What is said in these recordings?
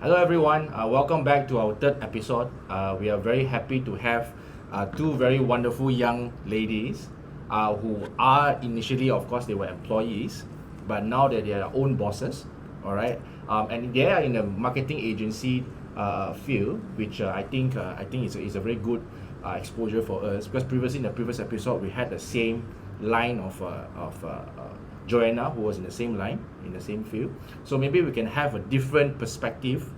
Hello everyone, welcome back to our third episode. We are very happy to have two very wonderful young ladies who are initially, of course, they were employees, but now that they are their own bosses, all right? And they are in the marketing agency field, which I think is a very good exposure for us, because previously in the previous episode we had the same line of Joanna, who was in the same line, in the same field. So maybe we can have a different perspective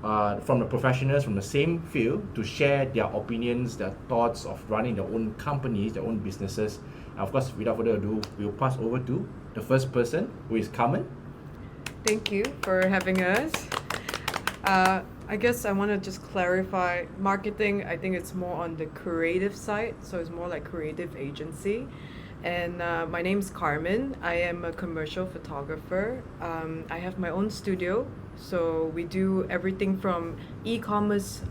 from the professionals from the same field to share their opinions, their thoughts of running their own companies, their own businesses. And of course, without further ado, we'll pass over to the first person, who is Carmun. Thank you for having us. I guess I want to just clarify marketing. I think it's more on the creative side, so it's more like creative agency. And my name's Carmun. I am a commercial photographer. I have my own studio, so we do everything from e-commerce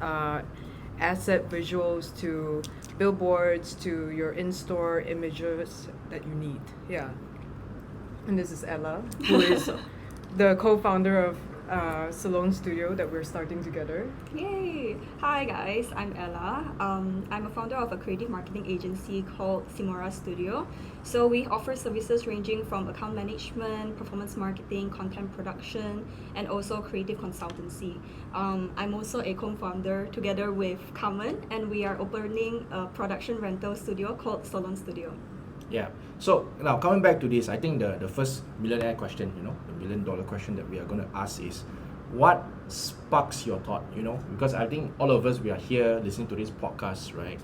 asset visuals to billboards to your in-store images that you need. Yeah. And this is Ella, who is the co-founder of Salon Studio that we're starting together. Yay! Hi guys, I'm Ella. I'm a founder of a creative marketing agency called Simora Studio. So we offer services ranging from account management, performance marketing, content production, and also creative consultancy. I'm also a co-founder together with Carmun, and we are opening a production rental studio called Salon Studio. Yeah. So now coming back to this, I think the first millionaire question, the $1 million question that we are going to ask is, what sparks your thought? Because I think all of us, we are here listening to this podcast, right?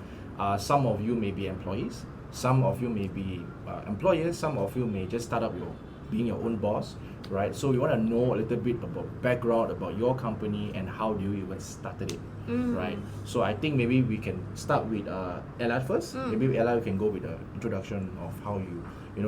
Some of you may be employees, some of you may be employers, some of you may just start up being your own boss, right? So we want to know a little bit about background about your company and how you even started it, right? So I think maybe we can start with Ella first. Maybe Ella, you can go with the introduction of how you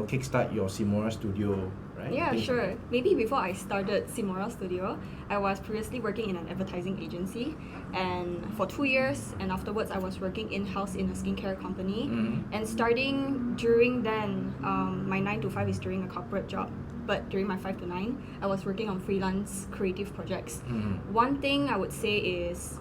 kickstart your Simora Studio, right? Yeah, sure. Maybe before I started Simora Studio, I was previously working in an advertising agency, and for 2 years, and afterwards I was working in-house in a skincare company. And starting during then, my 9 to 5 is during a corporate job, but during my 5 to 9, I was working on freelance creative projects. One thing I would say is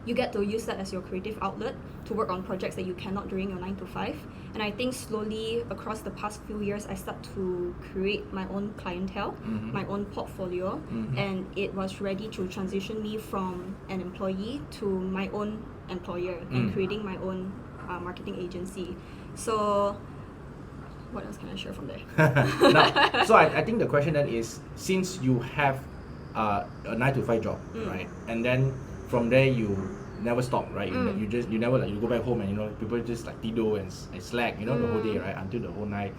you get to use that as your creative outlet to work on projects that you cannot during your 9 to 5. And I think slowly across the past few years, I start to create my own clientele, my own portfolio, and it was ready to transition me from an employee to my own employer and creating my own marketing agency. So what else can I share from there? Now, so I think the question then is, since you have a 9 to 5 job, right? And then from there you never stop, right? You never you go back home and people just like tido and slack, the whole day, right? Until the whole night,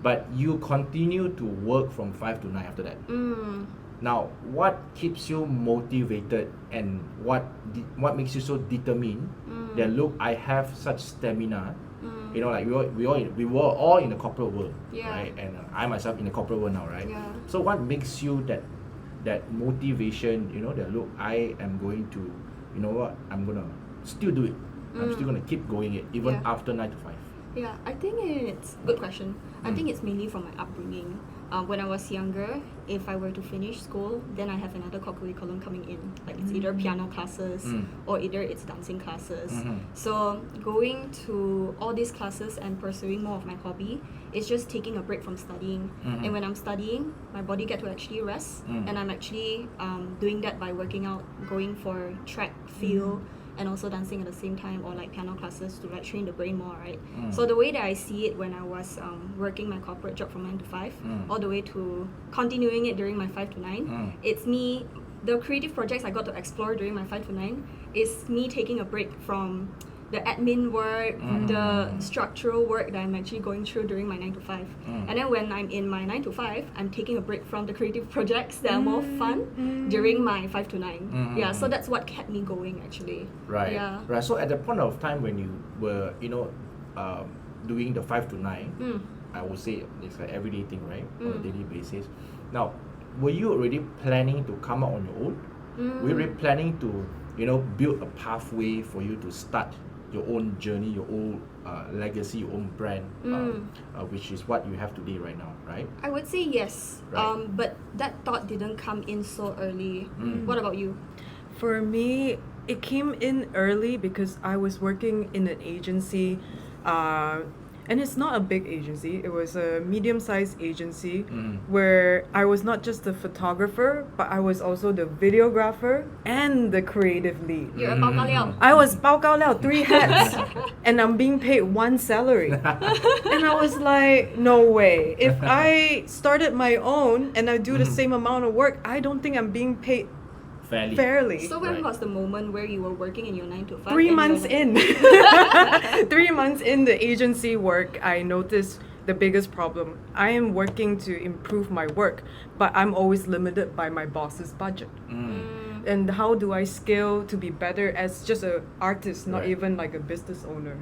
But you continue to work from 5 to 9 after that. Now, what keeps you motivated and what makes you so determined that look, I have such stamina? Like we were all in the corporate world, right? And I myself in the corporate world now, right? Yeah. So what makes you that motivation, that look, I am going to, I'm gonna still do it. I'm still gonna keep going it even after 9 to 5. Yeah, I think it's good question. I think it's mainly from my upbringing. When I was younger, if I were to finish school, then I have another curriculum coming in. Like it's either piano classes or either it's dancing classes. So going to all these classes and pursuing more of my hobby is just taking a break from studying. And when I'm studying, my body get to actually rest. And I'm actually doing that by working out, going for track, field, and also dancing at the same time, or like piano classes to like train the brain more, right? So the way that I see it when I was working my corporate job from 9 to 5, all the way to continuing it during my 5 to 9, it's me, the creative projects I got to explore during my 5 to 9 is me taking a break from the admin work, the structural work that I'm actually going through during my 9 to 5. And then when I'm in my 9 to 5, I'm taking a break from the creative projects that are more fun during my 5 to 9. Yeah, so that's what kept me going actually. Right. Yeah. Right. So at the point of time when you were, doing the 5 to 9, I would say it's like everyday thing, right? On a daily basis. Now, were you already planning to come out on your own? Were you already planning to, build a pathway for you to start your own journey, your own legacy, your own brand, which is what you have today right now, right? I would say yes, Right. but that thought didn't come in so early. What about you? For me, it came in early because I was working in an agency, and it's not a big agency. It was a medium-sized agency where I was not just the photographer, but I was also the videographer and the creative lead. You're a 报告料. I was 报告料, 3 hats, and I'm being paid 1 salary. And I was like, no way. If I started my own and I do the same amount of work, I don't think I'm being paid fairly. So when Right. was the moment where you were working in your 9 to 5? 3 and you months were in. 3 months in the agency work, I noticed the biggest problem. I am working to improve my work, but I'm always limited by my boss's budget. And how do I scale to be better as just an artist, not Right. even like a business owner?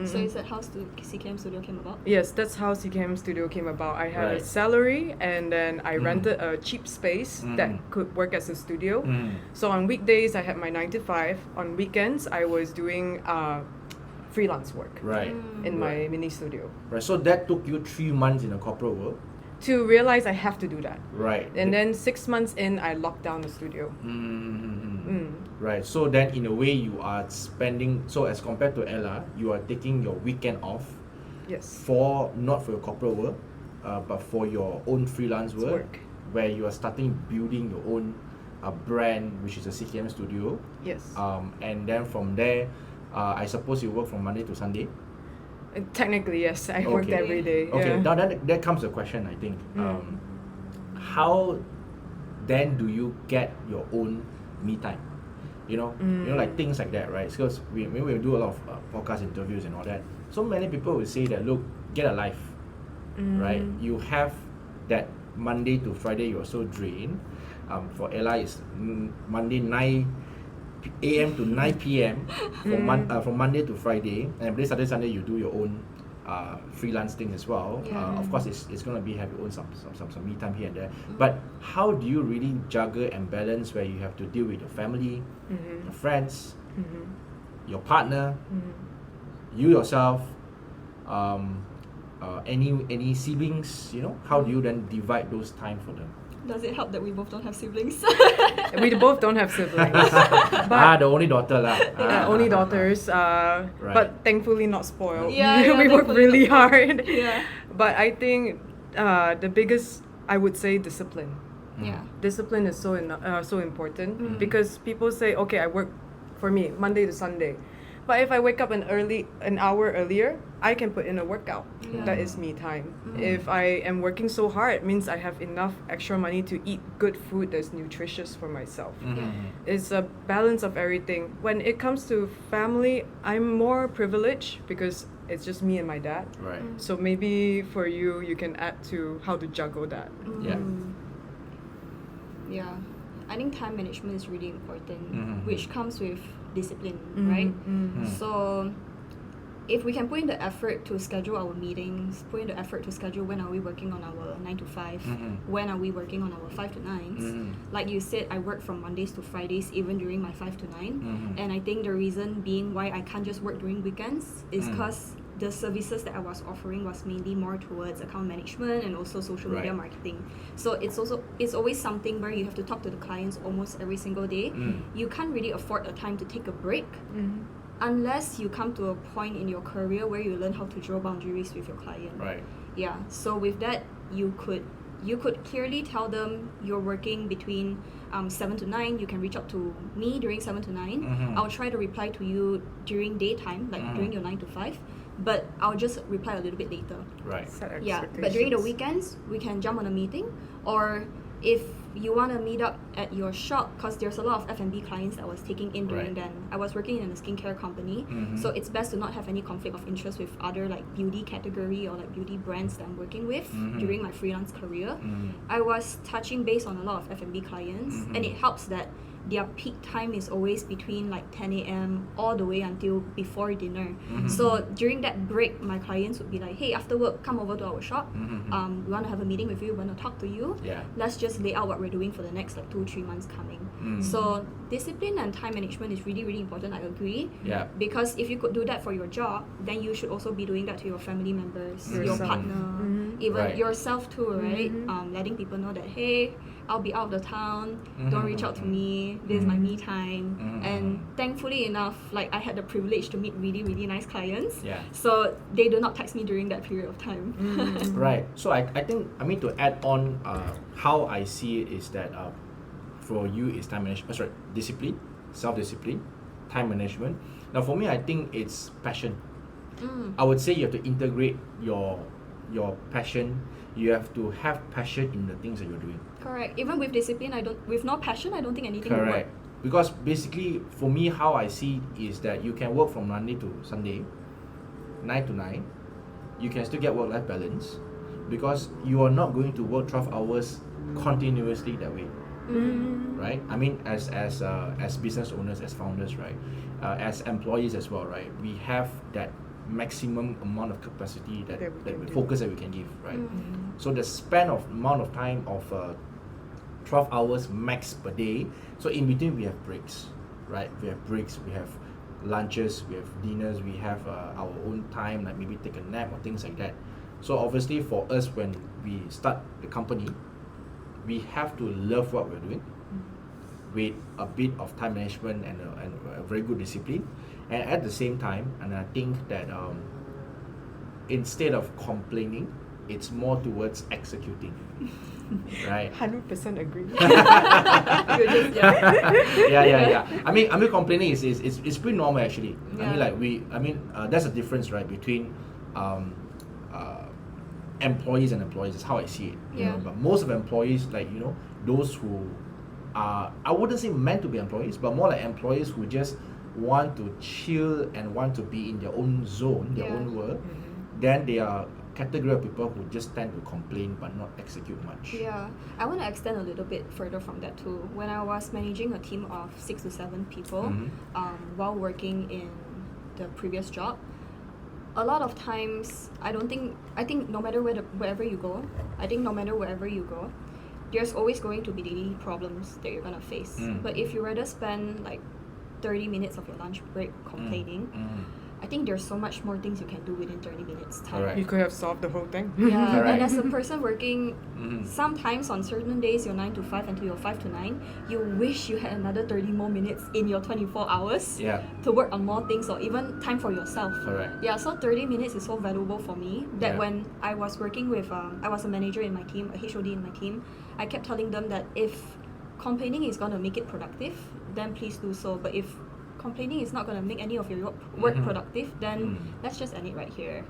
So is that how CKM Studio came about? Yes, that's how CKM Studio came about. I had a Right. salary, and then I rented a cheap space that could work as a studio. So on weekdays, I had my 9 to 5. On weekends, I was doing freelance work Right. in my mini studio. Right. So that took you 3 months in the corporate world. To realize I have to do that. Right. And then 6 months in, I locked down the studio. Right. So then, in a way, you are spending. So as compared to Ella, you are taking your weekend off Yes. for not for your corporate work, but for your own freelance work, work. where you are starting building your own brand, which is a CKM Studio. Yes. And then from there, I suppose you work from Monday to Sunday. Technically, yes. I worked Okay. every day. Okay, Yeah. now that comes the question, I think. How then do you get your own me time? You know, like things like that, right? Because we do a lot of podcast interviews and all that. So many people will say that, look, get a life, right? You have that Monday to Friday, you're so drained. For Ella, it's Monday 9 a.m. to 9 p.m. From Monday to Friday, and every Saturday Sunday you do your own freelance thing as well. Yeah. Of course, it's gonna be have your own some me time here and there. But how do you really juggle and balance where you have to deal with your family, your friends, your partner, you yourself, any siblings? You know, how do you then divide those time for them? Does it help that we both don't have siblings? We both don't have siblings. But The only daughter lah. only daughters, Right. but thankfully not spoiled. Yeah, we work thankfully really not hard. Yeah. But I think the biggest, I would say, discipline. Yeah. Discipline is so important because people say, okay, I work, for me, Monday to Sunday. But if I wake up an hour earlier, I can put in a workout. Yeah. That is me time. If I am working so hard, it means I have enough extra money to eat good food that's nutritious for myself. It's a balance of everything. When it comes to family, I'm more privileged because it's just me and my dad. Right. So maybe for you, you can add to how to juggle that. Yeah. Yeah. I think time management is really important, Mhm. which comes with discipline, right? So if we can put in the effort to schedule our meetings, put in the effort to schedule when are we working on our 9 to 5, when are we working on our 5 to 9s. Like you said, I work from Mondays to Fridays even during my 5 to 9. And I think the reason being why I can't just work during weekends is because the services that I was offering was mainly more towards account management and also social media Right. marketing. So it's always something where you have to talk to the clients almost every single day. You can't really afford a time to take a break unless you come to a point in your career where you learn how to draw boundaries with your client. Right. Yeah. So with that, you could clearly tell them you're working between 7 to 9. You can reach out to me during 7 to 9. I'll try to reply to you during daytime, like during your 9 to 5. But I'll just reply a little bit later. Right. Set Yeah, but during the expectations. weekends, we can jump on a meeting. Or if you want to meet up at your shop, because there's a lot of F&B clients that I was taking in during Right. then. I was working in a skincare company, so it's best to not have any conflict of interest with other like beauty category or like beauty brands that I'm working with during my freelance career. I was touching base on a lot of F&B clients, and it helps that their peak time is always between like 10 a.m. all the way until before dinner. So during that break, my clients would be like, hey, after work, come over to our shop. We want to have a meeting with you, we want to talk to you. Yeah. Let's just lay out what what we're doing for the next like 2-3 months coming. Mm. So discipline and time management is really, really important. I agree. Yeah. Because if you could do that for your job, then you should also be doing that to your family members, your Yourself. partner, even Right. yourself too, right? Mhm. Letting people know that, hey, I'll be out of the town, don't reach out to Mhm. me, this is my me time. Mhm. And thankfully enough, like I had the privilege to meet really, really nice clients. Yeah. So they do not text me during that period of time. Right. So I think, I mean, to add on, how I see it is that for you is time management, discipline, self-discipline, time management. Now for me, I think it's passion. I would say you have to integrate your passion. You have to have passion in the things that you're doing. Correct. Even with discipline, with no passion, I don't think anything will Correct. work. Because basically, for me, how I see it is that you can work from Monday to Sunday, 9 to 9. You can still get work-life balance, because you are not going to work 12 hours continuously that way, right? I mean, as business owners, as founders, right? As employees as well, right? We have that maximum amount of capacity that That we can do. focus that we can give, right? So the span of amount of time of 12 hours max per day. So in between we have breaks, right? We have breaks, we have lunches, we have dinners, we have our own time, like maybe take a nap or things like that. So obviously for us, when we start the company, we have to love what we're doing with a bit of time management and a very good discipline. And at the same time, and I think that instead of complaining, it's more towards executing, right? 100% agree. Yeah. I mean, complaining is pretty normal actually. Yeah. I mean, that's a difference, right, between employees and employees. Is how I see it. You know? Yeah. But most of employees, like, you know, those who are, I wouldn't say meant to be employees, but more like employees who just want to chill and want to be in their own zone, their Yeah. own world, then they are category of people who just tend to complain but not execute much. Yeah, I want to extend a little bit further from that too. When I was managing a team of 6 to 7 people, while working in the previous job, a lot of times I think no matter wherever you go, there's always going to be daily problems that you're gonna face. But if you rather spend like 30 minutes of your lunch break complaining, I think there's so much more things you can do within 30 minutes time. Correct. You could have solved the whole thing. Yeah, Correct. and as a person working, sometimes on certain days you're 9 to 5 until you're 5 to 9, you wish you had another 30 more minutes in your 24 hours Yeah. to work on more things or even time for yourself. Correct. Yeah, so 30 minutes is so valuable for me that Yeah. when I was working with, I was a manager in my team, a HOD in my team, I kept telling them that if complaining is going to make it productive, then please do so. But if complaining is not going to make any of your work productive, then let's just end it right here.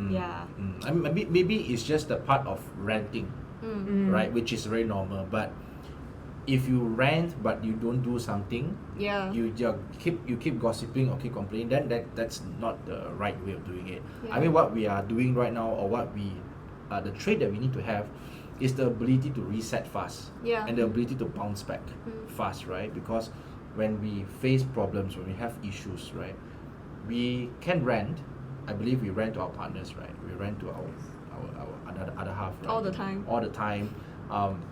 Yeah. I mean, maybe it's just a part of ranting, right? Which is very normal. But if you rant but you don't do something, Yeah. you just keep gossiping or keep complaining, then that's not the right way of doing it. Yeah. I mean, what we are doing right now, or what we the trait that we need to have, is the ability to reset fast. Yeah. And the ability to bounce back fast, right? Because when we face problems, when we have issues, right, we can rant. I believe we rant to our partners, right? We rant to our other half, right? All the time. All the time.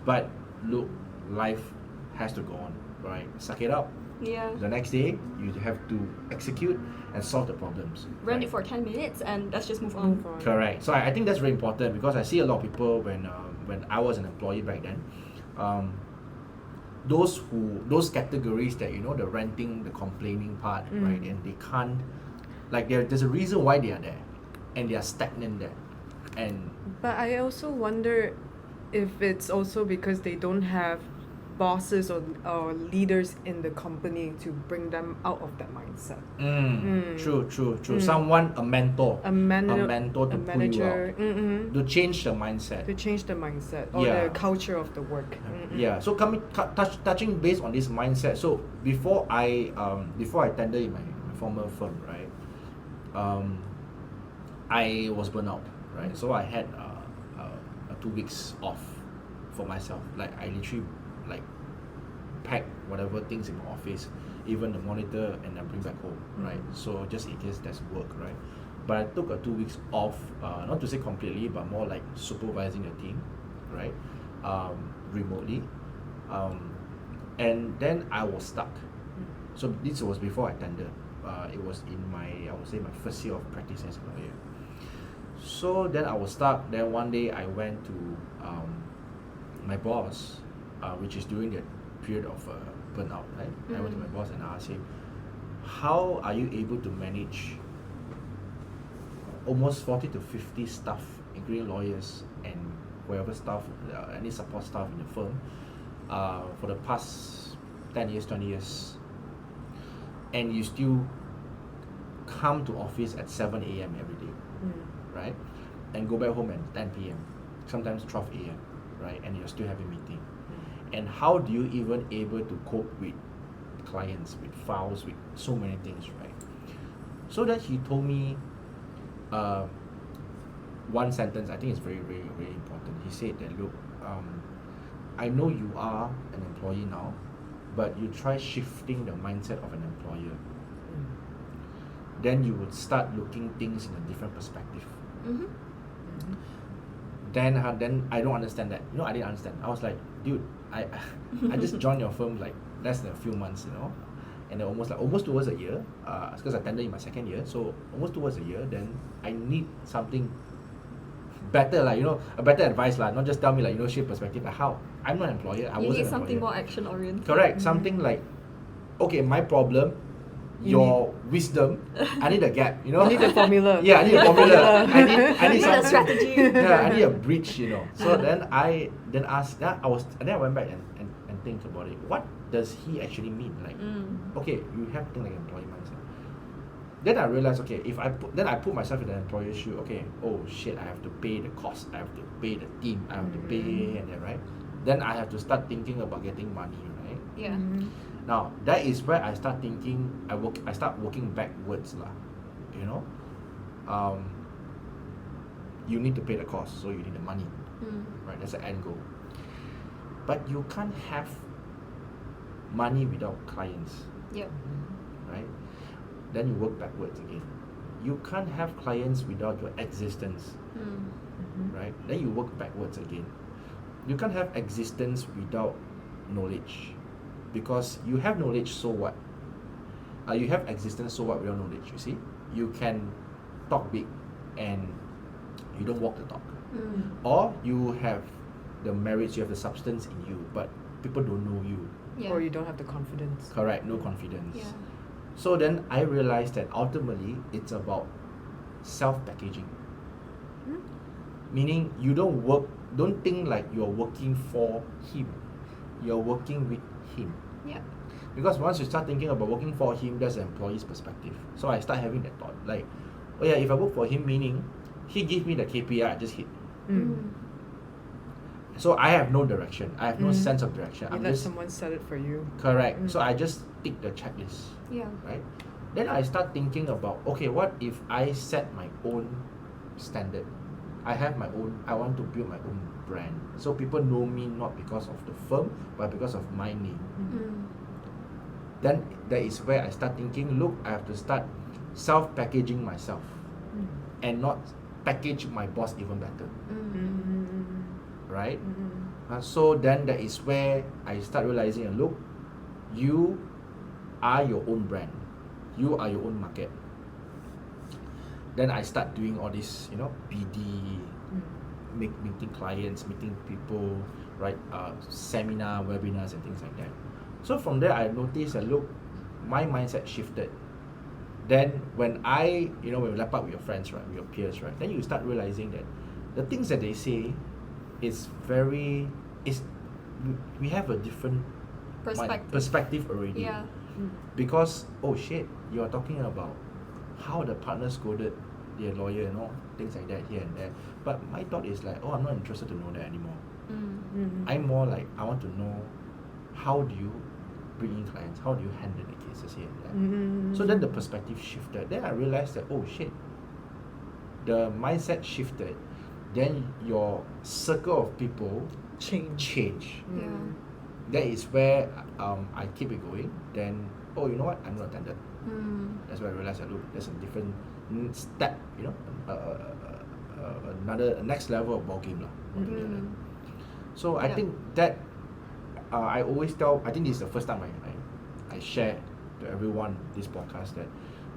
But look, life has to go on, right? Suck it up. Yeah. The next day, you have to execute and solve the problems. Run right? it for 10 minutes and let's just move on. Correct. So I think that's very important, because I see a lot of people when I was an employee back then, those categories that, you know, the ranting, the complaining part, right, and they can't, like, there's a reason why they are there, and they are stagnant there, and But I also wonder if it's also because they don't have bosses or leaders in the company to bring them out of that mindset. True. Someone, a mentor, A to manager, pull you out, to change the to mindset. change the mindset or Yeah. the culture of the work. Yeah. So touching base on this mindset. So before I tendered in my former firm, right, I was burnt out, right. So I had 2 weeks off for myself. Like, I literally pack whatever things in my office, even the monitor, and then bring back home, right? So just in case there's work, right? But I took 2 weeks off, not to say completely, but more like supervising the team, right? Remotely. And then I was stuck. So this was before I tendered. It was in my, I would say, my first year of practice as a lawyer. So then I was stuck. Then one day I went to my boss, which is during the period of burnout, right? I went to my boss and I asked him, how are you able to manage almost 40 to 50 staff, including lawyers and whoever staff, any support staff in the firm, for the past 10 years, 20 years, and you still come to office at 7 a.m. every day, right? And go back home at 10 p.m., sometimes 12 a.m., right? And you're still having meeting. And how do you even able to cope with clients, with files, with so many things, right? So that he told me one sentence, I think it's very, very, very important. He said that, look, I know you are an employee now, but you try shifting the mindset of an employer. Then you would start looking things in a different perspective. Then I don't understand that. You know, I didn't understand. I was like, dude, I just joined your firm like less than a few months, you know, and then almost towards a year, because I tendered in my second year, so almost towards a year. Then I need something better, like, you know, a better advice, like, not just tell me like, you know, shift perspective. Like, how? I'm not an employer. I You wasn't need an something employer. more action oriented. Correct. Something like, okay, my problem, your wisdom, I need a gap, you know. You need a formula. Yeah, I need a formula. I need You need a something. strategy. Yeah, I need a bridge, you know. So then I asked, then I went back and think about it. What does he actually mean? Like, okay, you have things like employee mindset. Then I realized, okay, if I put myself in the employer's shoe, okay, oh shit, I have to pay the cost, I have to pay the team, I have to pay, and then, right? Then I have to start thinking about getting money, right? Yeah. Now that is where I start thinking. I start working backwards, lah. You know, you need to pay the cost, so you need the money, right? That's the end goal. But you can't have money without clients, Yep. right? Then you work backwards again. You can't have clients without your existence, right? Then you work backwards again. You can't have existence without knowledge, because you have knowledge, so what? You have existence, so what without knowledge, you see? You can talk big and you don't walk the talk. Or you have the merits, you have the substance in you, but people don't know you. Yeah. Or you don't have the confidence. Correct, no confidence. Yeah. So then I realized that ultimately it's about self-packaging. Meaning you don't think like you're working for him. You're working with him. Yeah. Because once you start thinking about working for him, that's the employee's perspective. So I start having that thought, like, oh yeah, if I work for him, meaning he gives me the KPI, I just hit. So I have no direction. I have no sense of direction. You I'm let just someone set it for you. correct. So I just tick the checklist, Yeah. right? Then I start thinking about, okay, what if I set my own standard? I have my own. I want to build my own brand, so people know me not because of the firm, but because of my name. Then that is where I start thinking, look, I have to start self-packaging myself and not package my boss even better, right? So then that is where I start realizing, look, you are your own brand, you are your own market. Then I start doing all this, you know, BD, meeting clients, meeting people, right? Seminar, webinars, and things like that. So from there, I noticed that, look, my mindset shifted. Then when when you lap up with your friends, right, with your peers, right, then you start realizing that the things that they say is we have a different perspective already. Yeah. Because, oh shit, you are talking about how the partner scolded their lawyer, you know, things like that here and there. But my thought is like, oh, I'm not interested to know that anymore. I'm more like, I want to know, how do you bring in clients? How do you handle the cases here and there? So then the perspective shifted. Then I realized that, oh shit, the mindset shifted. Then your circle of people change. Yeah. That is where I keep it going. Then, oh, you know what? I'm not attended. That's where I realized that, look, there's a different step, you know, another next level of ball game lah. So I think that I always tell, I think this is the first time I share to everyone this podcast that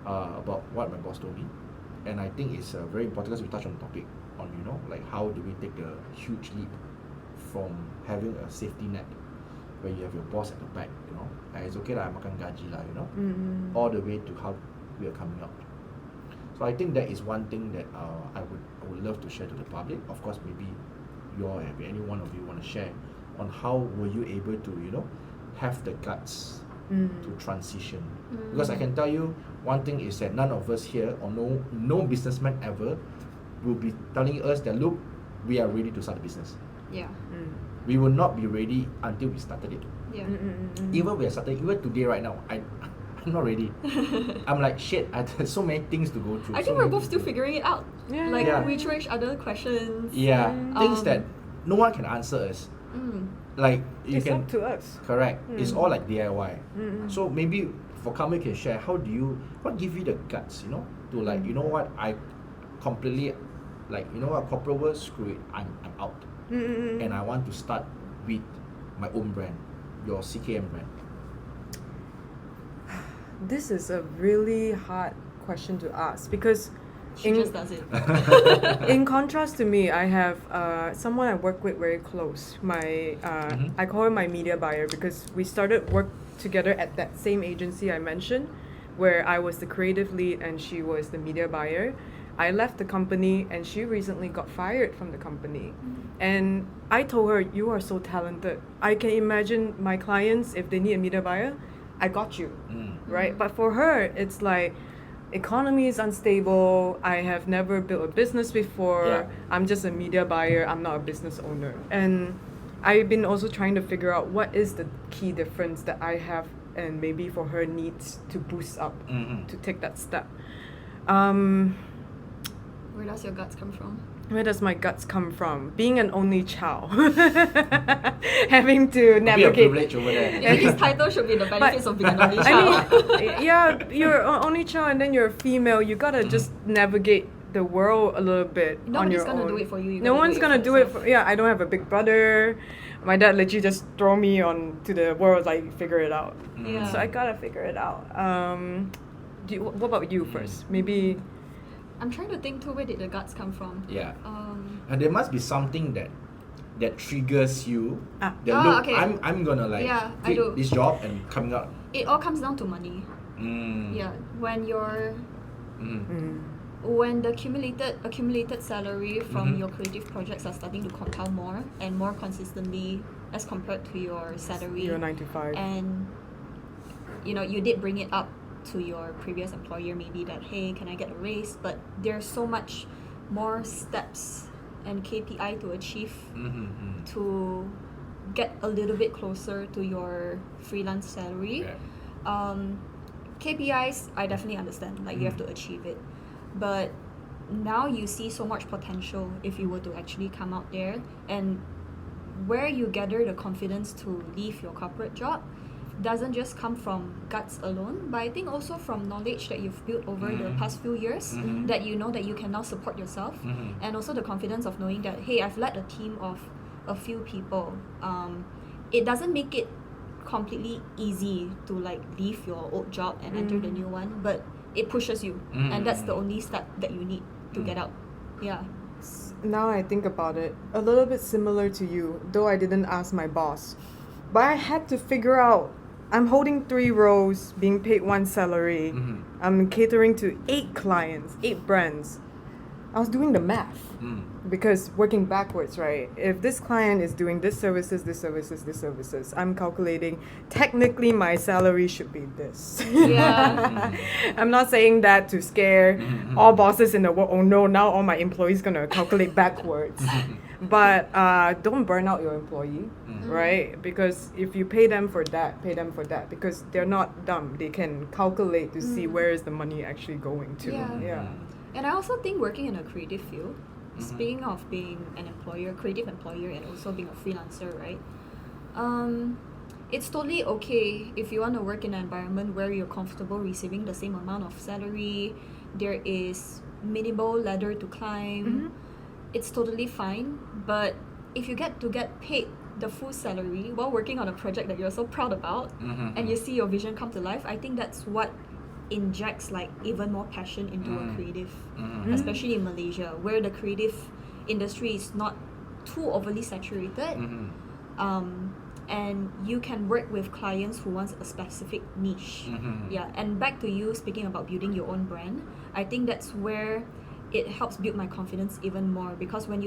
about what my boss told me. And I think it's very important because we touch on the topic on, like how do we take a huge leap from having a safety net where you have your boss at the back, and it's okay lah, makan gaji lah, all the way to how we are coming out. So I think that is one thing that I would love to share to the public. Of course, maybe any one of you want to share on how were you able to, have the guts to transition. Because I can tell you one thing is that none of us here, or no businessman ever, will be telling us that, look, we are ready to start a business. Yeah. We will not be ready until we started it. Yeah. Even we are starting, even today right now, I'm not ready. I'm like, shit, there's so many things to go through. I think we're both still figuring it out. Yeah. Like, Yeah. we throw each other questions. Yeah, things that no one can answer us. Like, you It's can... up to us. Correct. It's all like DIY. So maybe for Carmun can share, what give you the guts, to like, what, I completely, like, what, corporate world, screw it, I'm out. And I want to start with my own brand, your CKM brand. This is a really hard question to ask because She just does it. in contrast to me, I have someone I work with very close. My I call her my media buyer because we started work together at that same agency I mentioned, where I was the creative lead and she was the media buyer. I left the company and she recently got fired from the company. And I told her, you are so talented. I can imagine my clients, if they need a media buyer, I got you, right? But for her, it's like, economy is unstable. I have never built a business before. Yeah. I'm just a media buyer. I'm not a business owner. And I've been also trying to figure out what is the key difference that I have and maybe for her needs to boost up to take that step. Where does your guts come from? Where does my guts come from? Being an only child. Having to A navigate. bit of privilege over there. Yeah, his title should be the benefits of being an only I child. mean, yeah, you're an only child and then you're a female. You gotta just navigate the world a little bit on Nobody's your gonna own. do it for you. You No gotta one's do it gonna for do it yourself. for. Yeah, I don't have a big brother. My dad literally just throw me on to the world, like figure it out. Yeah. So I gotta figure it out. What about you first? Maybe. I'm trying to think too, where did the guts come from? Yeah. And there must be something that triggers you. Ah. That Ah, look, okay. I'm gonna like Yeah, I quit do. this job and coming out. It all comes down to money. Yeah, when the accumulated salary from your creative projects are starting to compound more and more consistently as compared to your salary, You're 9 to 5. and you did bring it up to your previous employer, maybe that, hey, can I get a raise? But there's so much more steps and KPI to achieve to get a little bit closer to your freelance salary. KPIs, I definitely understand, like you have to achieve it, but now you see so much potential if you were to actually come out there, and where you gather the confidence to leave your corporate job doesn't just come from guts alone, but I think also from knowledge that you've built over the past few years, that you know that you can now support yourself, and also the confidence of knowing that, hey, I've led a team of a few people. It doesn't make it completely easy to like leave your old job and enter the new one, but it pushes you, and that's the only step that you need to get out. Yeah. Now I think about it, a little bit similar to you, though I didn't ask my boss. But I had to figure out, I'm holding 3 roles, being paid 1 salary. I'm catering to 8 clients, 8 brands. I was doing the math. Because working backwards, right? If this client is doing this services, I'm calculating, technically my salary should be this. Yeah. I'm not saying that to scare all bosses in the world. Oh no, now all my employees gonna calculate backwards. But don't burn out your employee, right? Because if you pay them for that, because they're not dumb. They can calculate to see where is the money actually going to. Yeah. And I also think working in a creative field, speaking of being an employer, creative employer, and also being a freelancer, right? It's totally okay if you want to work in an environment where you're comfortable receiving the same amount of salary, there is minimal ladder to climb. It's totally fine. But if you get paid the full salary while working on a project that you're so proud about, Mm-hmm. and you see your vision come to life. I think that's what injects like even more passion into a creative, Mm-hmm. especially in Malaysia, where the creative industry is not too overly saturated. Mm-hmm. And you can work with clients who wants a specific niche. Mm-hmm. Yeah, and back to you speaking about building your own brand, I think that's where it helps build my confidence even more, because when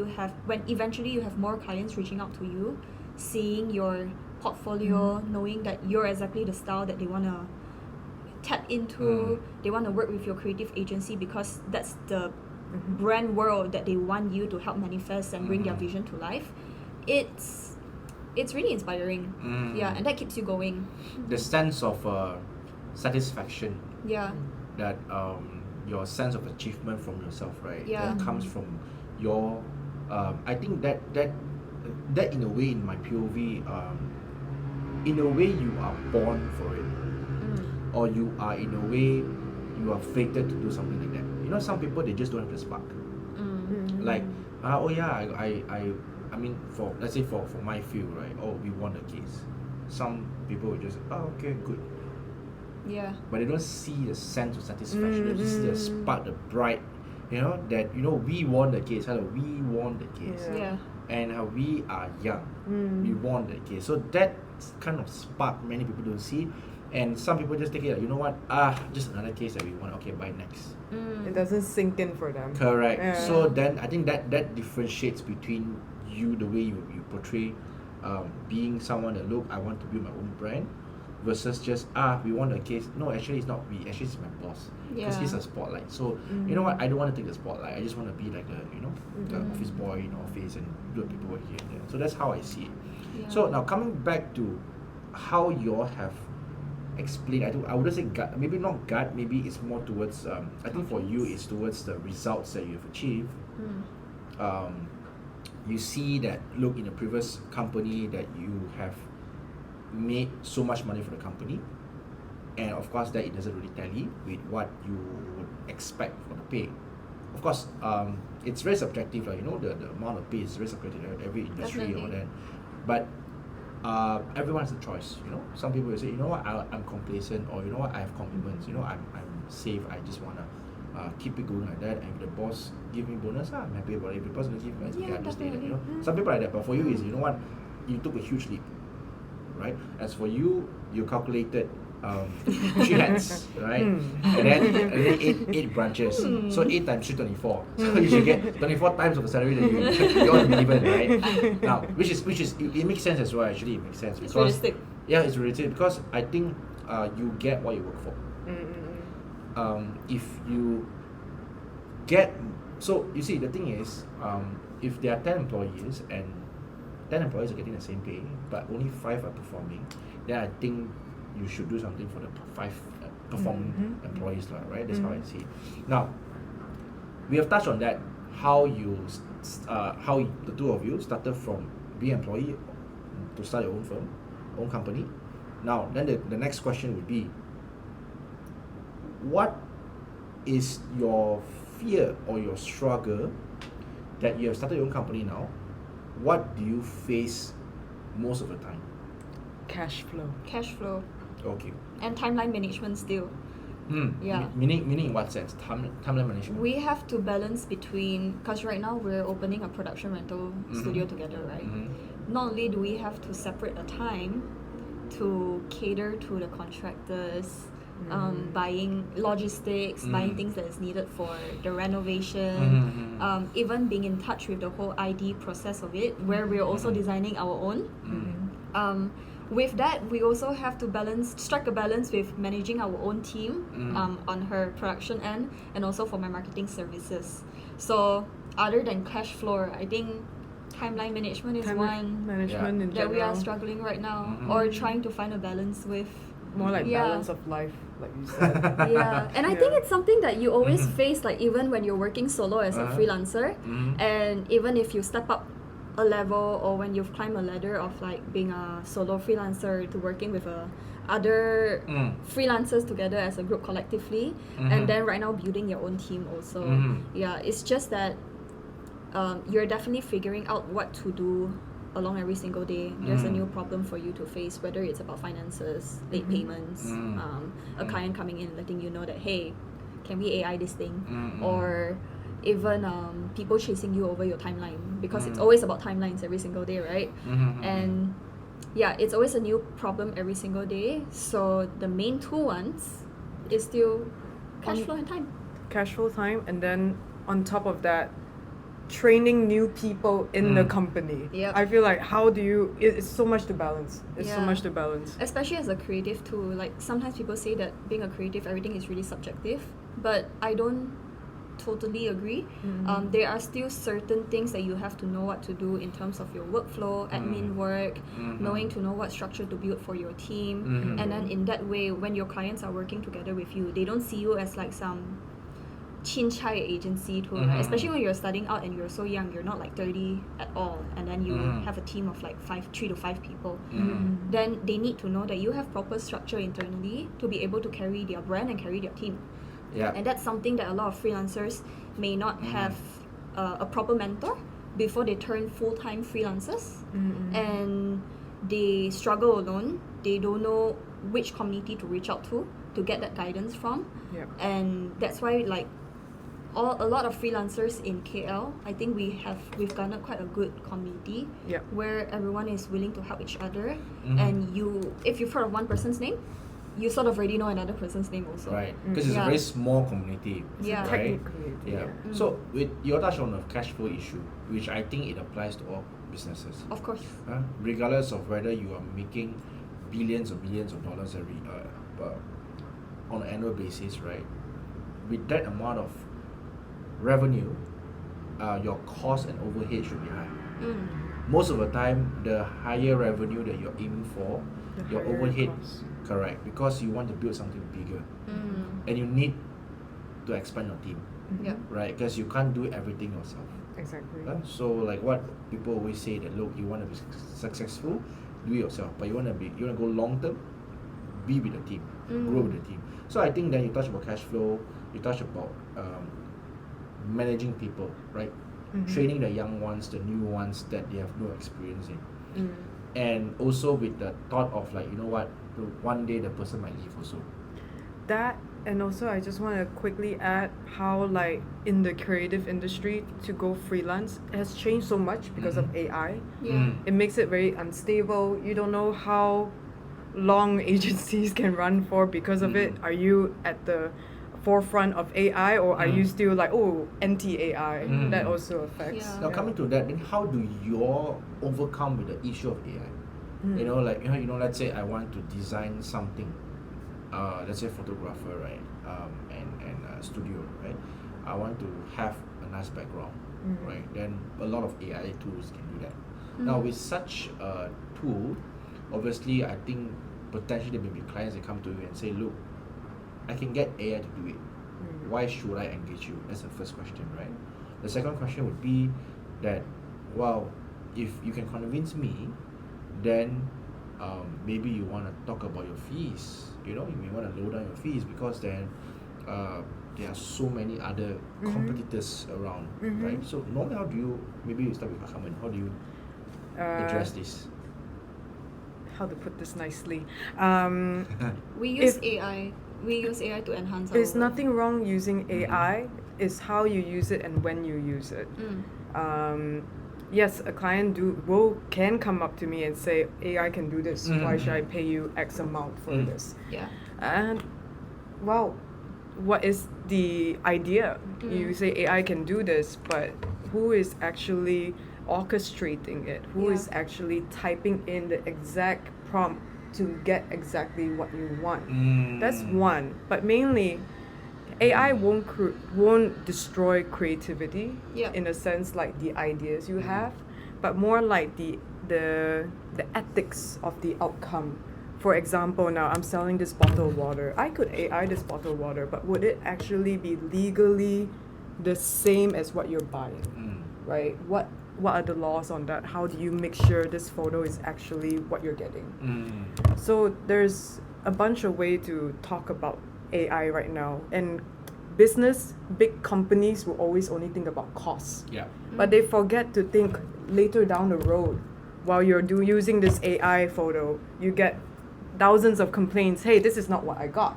eventually you have more clients reaching out to you, seeing your portfolio, knowing that you're exactly the style that they want to tap into, they want to work with your creative agency because that's the brand world that they want you to help manifest and bring their vision to life. It's really inspiring. Yeah, and that keeps you going. The sense of satisfaction Yeah. that your sense of achievement from yourself, right? Yeah. That comes from your. I think that in a way, in my POV, in a way you are born for it, or you are in a way you are fated to do something like that. You know, some people they just don't have the spark. Like, oh yeah, I mean, for let's say for my field, right? Oh, we won the case. Some people will just, oh, okay, good. Yeah. But they don't see the sense of satisfaction. They just see the spark, the bright, that we won the case. Hello, we won the case, Yeah. and we are young. We won the case. So that kind of spark many people don't see, and some people just take it like, you know what? Just another case that we won. Okay, bye next. It doesn't sink in for them. Correct. Yeah. So then I think that differentiates between you, the way you portray, being someone that look, I want to build my own brand, versus just we won the case. No, actually it's not we. Actually it's my boss, because Yeah. he's a spotlight. So you know what? I don't want to take the spotlight. I just want to be like the office boy in the office and do the paperwork here and there. So that's how I see it. Yeah. So now coming back to how you all have explained, I wouldn't say gut, maybe not gut, maybe it's more towards I think for you it's towards the results that you've achieved. You see that, look, in the previous company that you have made so much money for the company, and of course that it doesn't really tally with what you would expect for the pay. Of course, it's very subjective, the amount of pay is very subjective in every industry or Definitely. that. But everyone has a choice. Some people will say, I'm complacent, or I have commitments. I'm safe. I just wanna keep it going like that. And if the boss give me bonus, I'm happy about it. If the boss doesn't give me, okay, Yeah, I just stay there. definitely. Some people are like that, but for you is, you took a huge leap, right? As for you, you calculated 3 hats, right? And then eight branches. So 8 times 3, 24. So you should get 24 times of the salary that you ought to be given, right? Now, which is it makes sense as well. Actually, it makes sense It's because realistic. yeah, it's realistic because I think you get what you work for. If you get, so you see, the thing is, if there are 10 employees and 10 employees are getting the same pay, but only 5 are performing, then I think you should do something for the 5 performing employees, right? That's how I see it. Now, we have touched on that, how the two of you started from being employee to start your own firm, own company. Now, then the next question would be, what is your fear or your struggle that you have started your own company now? What do you face most of the time? Cash flow. Cash flow Okay. and timeline management still. Yeah. Meaning in what sense? Timeline management. We have to balance between, because right now we're opening a production rental studio together, right? Not only do we have to separate a time to cater to the contractors, buying logistics, buying things that is needed for the renovation, even being in touch with the whole ID process of it, where we're also designing our own. With that, we also have to strike a balance with managing our own team on her production end, and also for my marketing services. So other than cash flow, I think timeline management is one management in that we are general. struggling right now, or trying to find a balance with. More like Yeah. balance of life, like you said. Yeah, and I think Yeah. it's something that you always face, like even when you're working solo as a freelancer, and even if you step up a level, or when you've climbed a ladder of like being a solo freelancer to working with other freelancers together as a group collectively, and then right now building your own team also. Yeah, it's just that you're definitely figuring out what to do along every single day, there's a new problem for you to face, whether it's about finances, late payments, a client coming in letting you know that, hey, can we AI this thing? Or even people chasing you over your timeline, because it's always about timelines every single day, right? And yeah, it's always a new problem every single day. So the main two ones is still cash flow and time. Cash flow, time, and then on top of that, training new people in the company. Yep. I feel like it's so much to balance. It's so Yeah. much to balance. Especially as a creative too. Like sometimes people say that being a creative, everything is really subjective, but I don't totally agree. There are still certain things that you have to know what to do in terms of your workflow, admin work, knowing to know what structure to build for your team, and then in that way, when your clients are working together with you, they don't see you as like some chin chai agency too, right? Especially when you're starting out and you're so young, you're not like 30 at all, and then you have a team of like 3 to 5 people. Then they need to know that you have proper structure internally to be able to carry their brand and carry their team. Yeah. And that's something that a lot of freelancers may not have a proper mentor before they turn full-time freelancers, and they struggle alone. They don't know which community to reach out to get that guidance from. Yeah. And that's why like a lot of freelancers in KL, I think we've garnered quite a good community where everyone is willing to help each other. And if you've heard of one person's name, you sort of already know another person's name also. Right, because it's a very small community. Yeah. Right? Technically, Yeah. So with your touch on the cash flow issue, which I think it applies to all businesses. Of course. Regardless of whether you are making billions or millions of dollars on an annual basis, right? With that amount of revenue, your cost and overhead should be high. Most of the time, the higher revenue that you're aiming for, your higher overhead, cost. correct, because you want to build something bigger, and you need to expand your team, Yeah. right? Because you can't do everything yourself. Exactly. So like what people always say that, look, you want to be successful, do it yourself, but you want to go long term, be with the team, grow with the team. So I think then you touch about cash flow, you touch about managing people, right? Training the young ones, the new ones that they have no experience in, and also with the thought of like, you know what, one day the person might leave also. That, and also I just want to quickly add how like in the creative industry to go freelance has changed so much because of AI. Yeah. It makes it very unstable. You don't know how long agencies can run for because of it. Are you at the forefront of AI, or are you still like anti-AI? That also affects. Yeah. Now coming to that, then how do you all overcome with the issue of AI? You know, like let's say I want to design something. Let's say photographer, right? And studio, right? I want to have a nice background, right? Then a lot of AI tools can do that. Now with such a tool, obviously I think potentially there may be clients that come to you and say, look, I can get AI to do it. Why should I engage you? That's the first question, right? The second question would be that, well, if you can convince me, then maybe you want to talk about your fees. You may want to lower down your fees, because then there are so many other competitors around, right? So normally, maybe you start with Carmun, how do you address this? How to put this nicely? We use AI. We use AI to enhance our There's work. nothing wrong using AI. It's how you use it and when you use it. Yes, a client can come up to me and say, AI can do this. Why should I pay you X amount for this? Yeah. And well, what is the idea? You say AI can do this, but who is actually orchestrating it? Who is actually typing in the exact prompt to get exactly what you want? That's one. But mainly, AI won't destroy creativity in a sense like the ideas you have, but more like the ethics of the outcome. For example, now I'm selling this bottle of water. I could AI this bottle of water, but would it actually be legally the same as what you're buying? Right? What are the laws on that? How do you make sure this photo is actually what you're getting? So there's a bunch of ways to talk about AI right now, and big companies will always only think about costs, Yeah. but they forget to think later down the road, while you're using this AI photo, you get thousands of complaints. Hey, this is not what I got.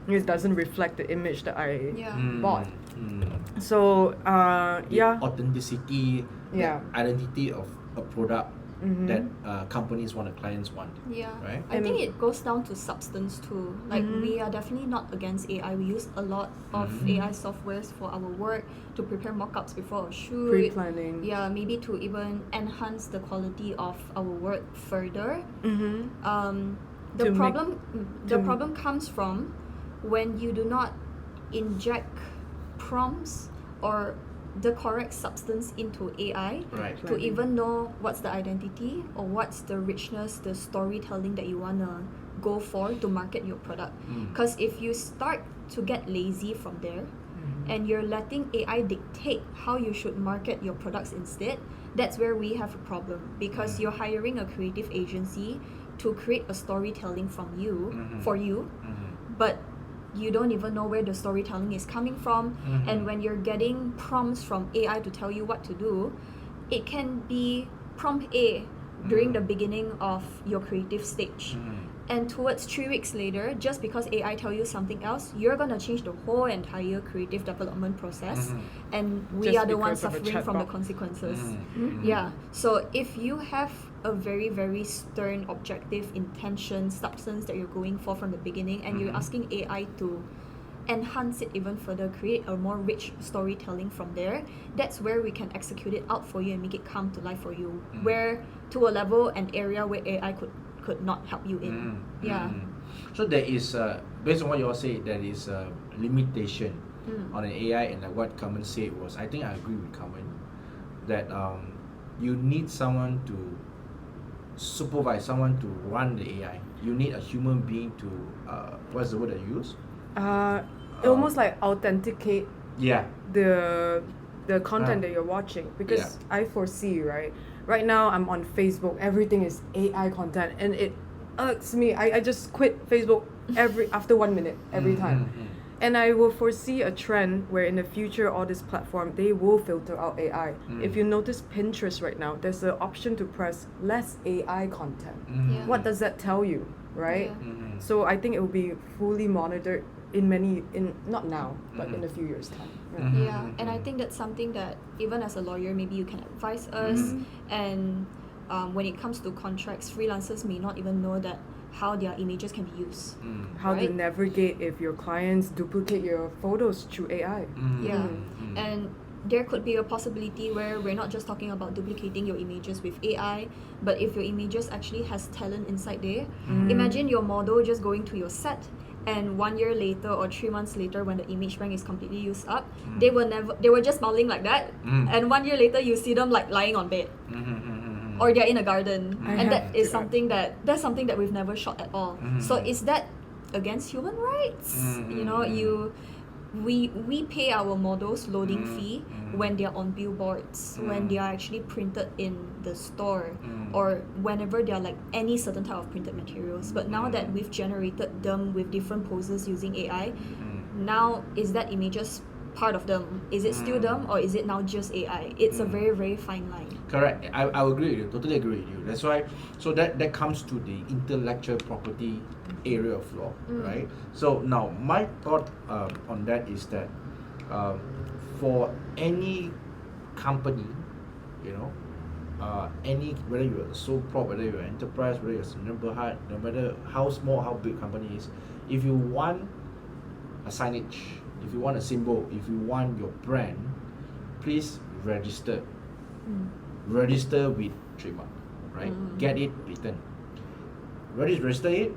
It doesn't reflect the image that I Yeah. bought. So yeah, Authenticity, Yeah. the identity of a product that companies want, the clients want. Yeah, Right? I think it goes down to substance too. Like we are definitely not against AI. We use a lot of AI softwares for our work to prepare mock-ups before a shoot. pre-planning. Yeah, maybe to even enhance the quality of our work further. The To make- problem the to- problem comes from when you do not inject prompts or the correct substance into AI Right. to even know what's the identity or what's the richness, the storytelling that you wanna go for to market your product. Because if you start to get lazy from there and you're letting AI dictate how you should market your products instead, that's where we have a problem, because you're hiring a creative agency to create a storytelling from you for you, but you don't even know where the storytelling is coming from. And when you're getting prompts from AI to tell you what to do, it can be prompt A during the beginning of your creative stage, and towards 3 weeks later, just because AI tell you something else, you're gonna change the whole entire creative development process, and we Just are the ones because of a suffering from the chatbot. consequences. Yeah, so if you have a very, very stern objective intention substance that you're going for from the beginning, and you're asking AI to enhance it even further, create a more rich storytelling from there, that's where we can execute it out for you and make it come to life for you, where to a level and area where AI could not help you in. Yeah. So there is, based on what you all say, there is a limitation on an AI, and like what Carmun said was, I think I agree with Carmun, that you need someone to supervise, someone to run the AI. You need a human being to, what's the word I use? Almost like authenticate Yeah. the content that you're watching, because Yeah. I foresee right now I'm on Facebook, everything is AI content, and it irks me. I just quit Facebook after 1 minute every time. And I will foresee a trend where in the future all this platform, they will filter out AI. If you notice Pinterest right now, there's an option to press less AI content. Yeah. What does that tell you, right? Yeah. So I think it will be fully monitored in not now, but in a few years time. Yeah, and I think that's something that even as a lawyer, maybe you can advise us. And when it comes to contracts, freelancers may not even know that how their images can be used. How to Right? navigate if your clients duplicate your photos through AI. Yeah, and there could be a possibility where we're not just talking about duplicating your images with AI, but if your images actually has talent inside there. Imagine your model just going to your set, and 1 year later or 3 months later, when the image bank is completely used up, they were just smiling like that, and 1 year later you see them like lying on bed, or they're in a garden, and that's something that we've never shot at all. So is that against human rights? You know, we pay our models loading fee when they're on billboards, when they are actually printed in the store, or whenever they're like any certain type of printed materials. But now that we've generated them with different poses using AI, now is that images part of them? Is it still them, or is it now just AI? It's a very, very fine line. Correct. I agree with you. Totally agree with you. That's why. So that comes to the intellectual property area of law, right? So now my thought on that is that for any company, you know, any, whether you're a sole prop, whether you're an enterprise, whether you're a neighborhood, no matter how small, how big company is, if you want a signage, if you want a symbol, if you want your brand, please register. Register with trademark, right? Get it written. Register it,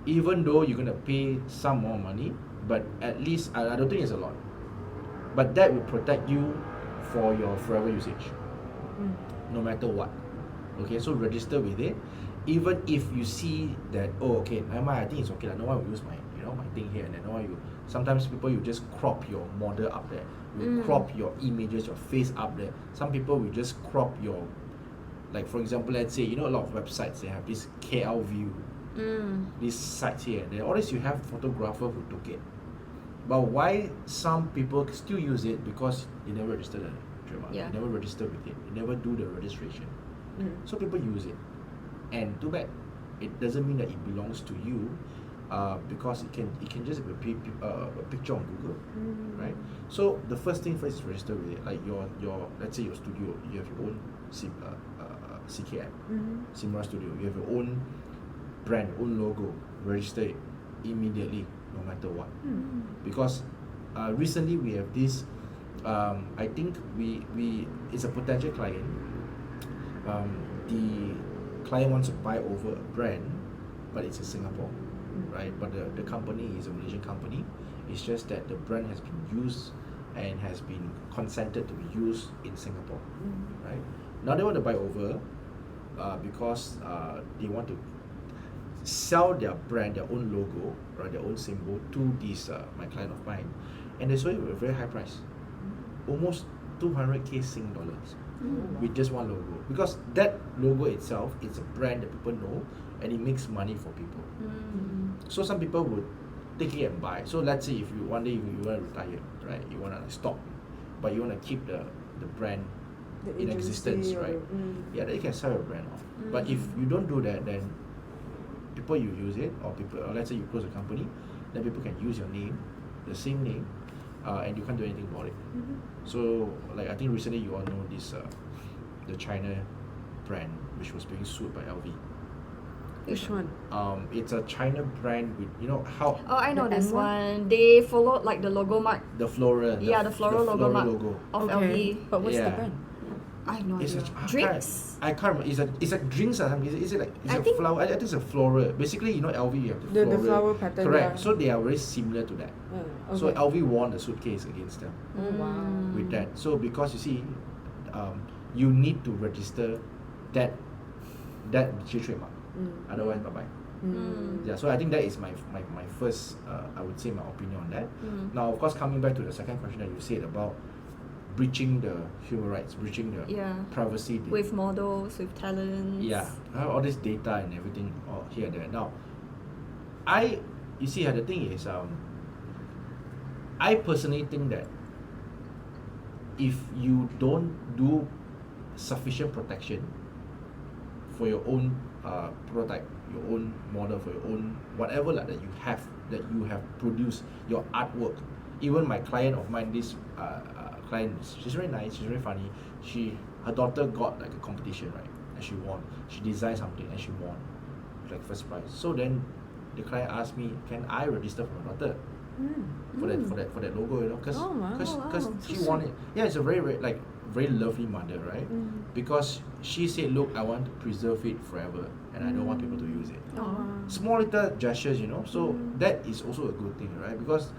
even though you're gonna pay some more money, but at least I don't think it's a lot. But that will protect you for your forever usage, no matter what. Okay, so register with it. Even if you see that, oh, okay, never mind, I think it's okay. No one will use my thing here, and then no one will. Sometimes people, you just crop your model up there. You crop your images, your face up there. Some people will just crop your, like for example, let's say, a lot of websites, they have this KL view, these sites here and there. All this, you have photographer who took it. But why some people still use it? Because they never register the trademark. Yeah. They never register with it. They never do the registration. So people use it, and too bad, it doesn't mean that it belongs to you, because it can just be a picture on Google, right? So the first thing first is register with it. Like your let's say your studio, you have your own CKM, Simra Studio. You have your own brand, own logo. Register it immediately, no matter what. Because recently we have this. I think we it's a potential client. The client wants to buy over a brand, but it's in Singapore, right? But the company is a Malaysian company. It's just that the brand has been used and has been consented to be used in Singapore, right? Now they want to buy over because they want to sell their brand, their own logo, right, their own symbol to this my client of mine, and they sold it at a very high price, almost 200k Sing dollars, with just one logo, because that logo itself, it's a brand that people know and it makes money for people. So some people would take it and buy. So let's say if you one day you want to retire, right, you want to stop, but you want to keep the brand in existence, right? Yeah, then you can sell your brand off. But if you don't do that, then people you use it, or people, or let's say you close a company, then people can use your name, the same name, and you can't do anything about it. So like I think recently you all know this the China brand which was being sued by LV. Which one? It's a China brand with, you know how Oh, I know The this M one? one. They followed like the logo mark. the floral, Yeah, the floral logo mark logo. of Okay. LV. But what's the Yeah. brand? I have no It's idea. a, Drinks. I can't remember. It's a drinks or something. Is it like it's I a think- flower? I think it's a floral. Basically, you know LV, you have The flower pattern. Correct. Yeah. So they are very similar to that. Okay. So LV won the suitcase against them Oh wow. with that. So because you see, you need to register that trademark. Otherwise, bye bye. Yeah. So I think that is my first, I would say, my opinion on that. Now, of course, coming back to the second question that you said about breaching the human rights, breaching the Yeah. privacy. With models, with talents. Yeah, all this data and everything, all here and there. Now, you see, the thing is, I personally think that if you don't do sufficient protection for your own prototype, your own model, for your own whatever like, that you have produced, your artwork. Even my client of mine, this client, she's very nice, she's very funny. Her daughter got like a competition, right, and she won. She designed something and she won, like first prize. So then the client asked me, can I register for my daughter for that logo, you know, because Oh, wow. Wow. she won it. Yeah, it's a very lovely mother, right? Because she said, look, I want to preserve it forever and I don't want people to use it. Oh. Small little gestures, you know, so that is also a good thing, right? Because,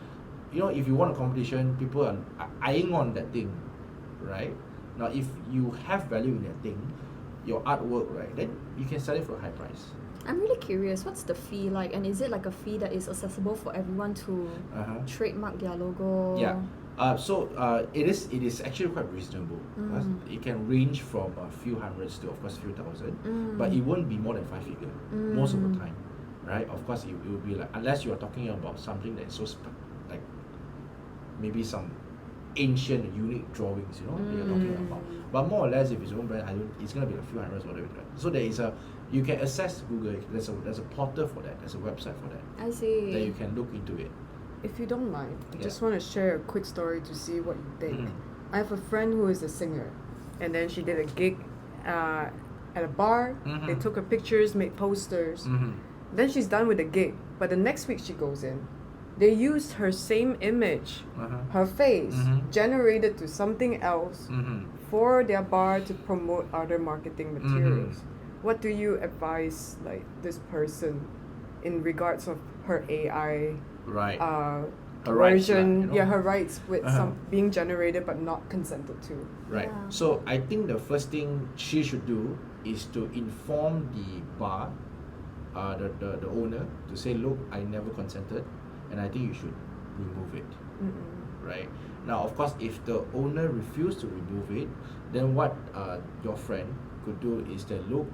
you know, if you want a competition, people are eyeing on that thing, right? Now, if you have value in that thing, your artwork, right, then you can sell it for a high price. I'm really curious, what's the fee like? And is it like a fee that is accessible for everyone to trademark their logo? Yeah. So it is actually quite reasonable. It can range from a few hundreds to, of course, a few thousand, but it won't be more than 5 figure most of the time, right? Of course, it will be like, unless you are talking about something that is so like maybe some ancient unique drawings, you know, that you're talking about. But more or less, if it's your own brand, it's gonna be a few hundreds or whatever. So there is you can access Google. There's a portal for that. There's a website for that. I see. That you can look into it. If you don't mind, I Yeah. just want to share a quick story to see what you think. I have a friend who is a singer, and then she did a gig at a bar. They took her pictures, made posters. Then she's done with the gig, but the next week she goes in. They used her same image, her face, generated to something else for their bar to promote other marketing materials. What do you advise like this person in regards of her AI Right. uh, Her rights, version? you know? Yeah, her rights with some being generated but not consented to. Right. Yeah. So I think the first thing she should do is to inform the bar, the owner, to say, look, I never consented, and I think you should remove it. Right. Now, of course, if the owner refused to remove it, then what your friend could do is that, look,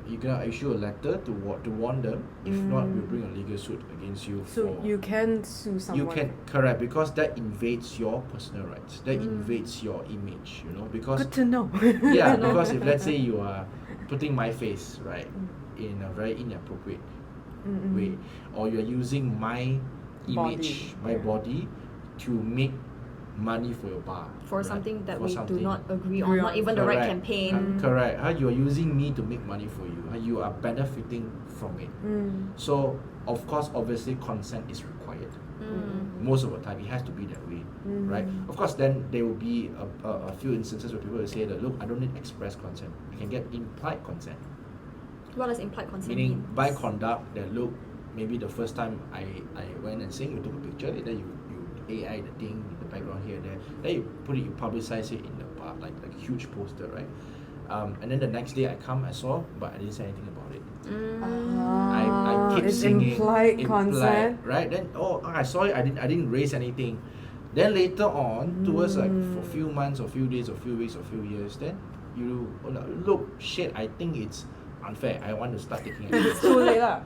you can issue a letter to warn them. If not, we'll bring a legal suit against you. So for, you can sue someone. you can, correct, because that invades your personal rights. That invades your image. Because Good to know. yeah, because if let's say you are putting my face right in a very inappropriate way, or you're using my image, my body, to make money for your bar, For right? something that For we do something. not agree Agree on, not on. even the right Correct. campaign. Correct. You are using me to make money for you. You are benefiting from it. So of course, obviously, consent is required. Most of the time, it has to be that way, right? Of course, then there will be a few instances where people will say that, look, I don't need express consent. I can get implied consent. What does implied consent Meaning mean? by conduct that, look, maybe the first time I went and sing, you took a picture, then you AI the thing in the background here and there, then you put it, you publicize it in the bar, like a huge poster, right? And then the next day I come, I saw, but I didn't say anything about it. I keep it's singing, implied consent. right? Then I saw it, I didn't raise anything. Then later on, towards like for a few months or few days or few weeks or few years, then you look, shit, I think it's unfair. I want to start taking action. It's too late lah.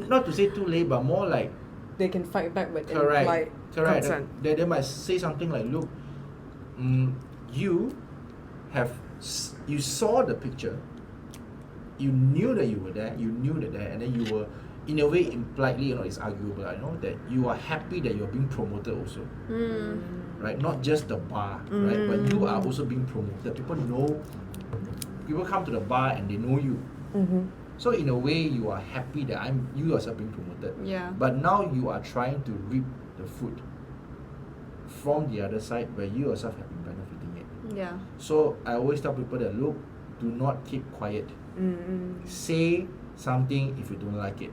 Not to say too late, but more like They can fight back with implied correct. consent. They might say something like, look, you you saw the picture, you knew that you were there, and then you were, in a way, impliedly, it's arguable, that you are happy that you're being promoted also, right? Not just the bar, right? But you are also being promoted. People come to the bar and they know you. So in a way, you are happy that you yourself being promoted. Yeah. But now you are trying to reap the fruit from the other side where you yourself have been benefiting it. Yeah. So I always tell people that, look, do not keep quiet. Say something if you don't like it.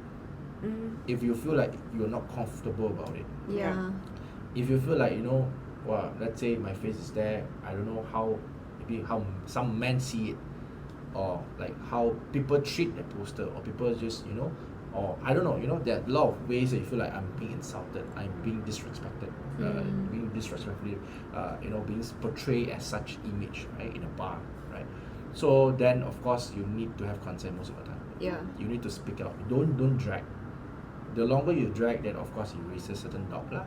If you feel like you're not comfortable about it. Yeah. If you feel like, well, let's say my face is there, I don't know how some men see it, or like how people treat the poster, or people just, or I don't know, there are a lot of ways that you feel like I'm being insulted, I'm being disrespected, being disrespectfully, being portrayed as such image, right, in a bar, right? So then, of course, you need to have consent most of the time. Yeah. You need to speak out. Don't drag. The longer you drag, then of course it raises certain doubt that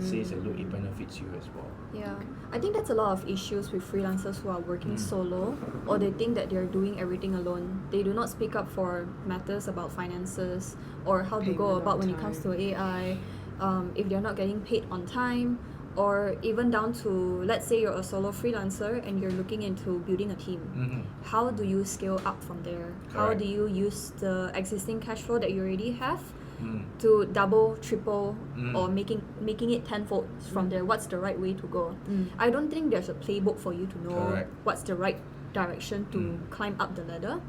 says that, look, it benefits you as well. Yeah, I think that's a lot of issues with freelancers who are working solo, or they think that they're doing everything alone. They do not speak up for matters about finances or how to go Payment about on when it comes to time. AI, if they're not getting paid on time, or even down to, let's say you're a solo freelancer and you're looking into building a team. How do you scale up from there? How Correct. do you use the existing cash flow that you already have to double, triple, or making it tenfold from there? What's the right way to go? I don't think there's a playbook for you to know Correct. what's the right direction to climb up the ladder,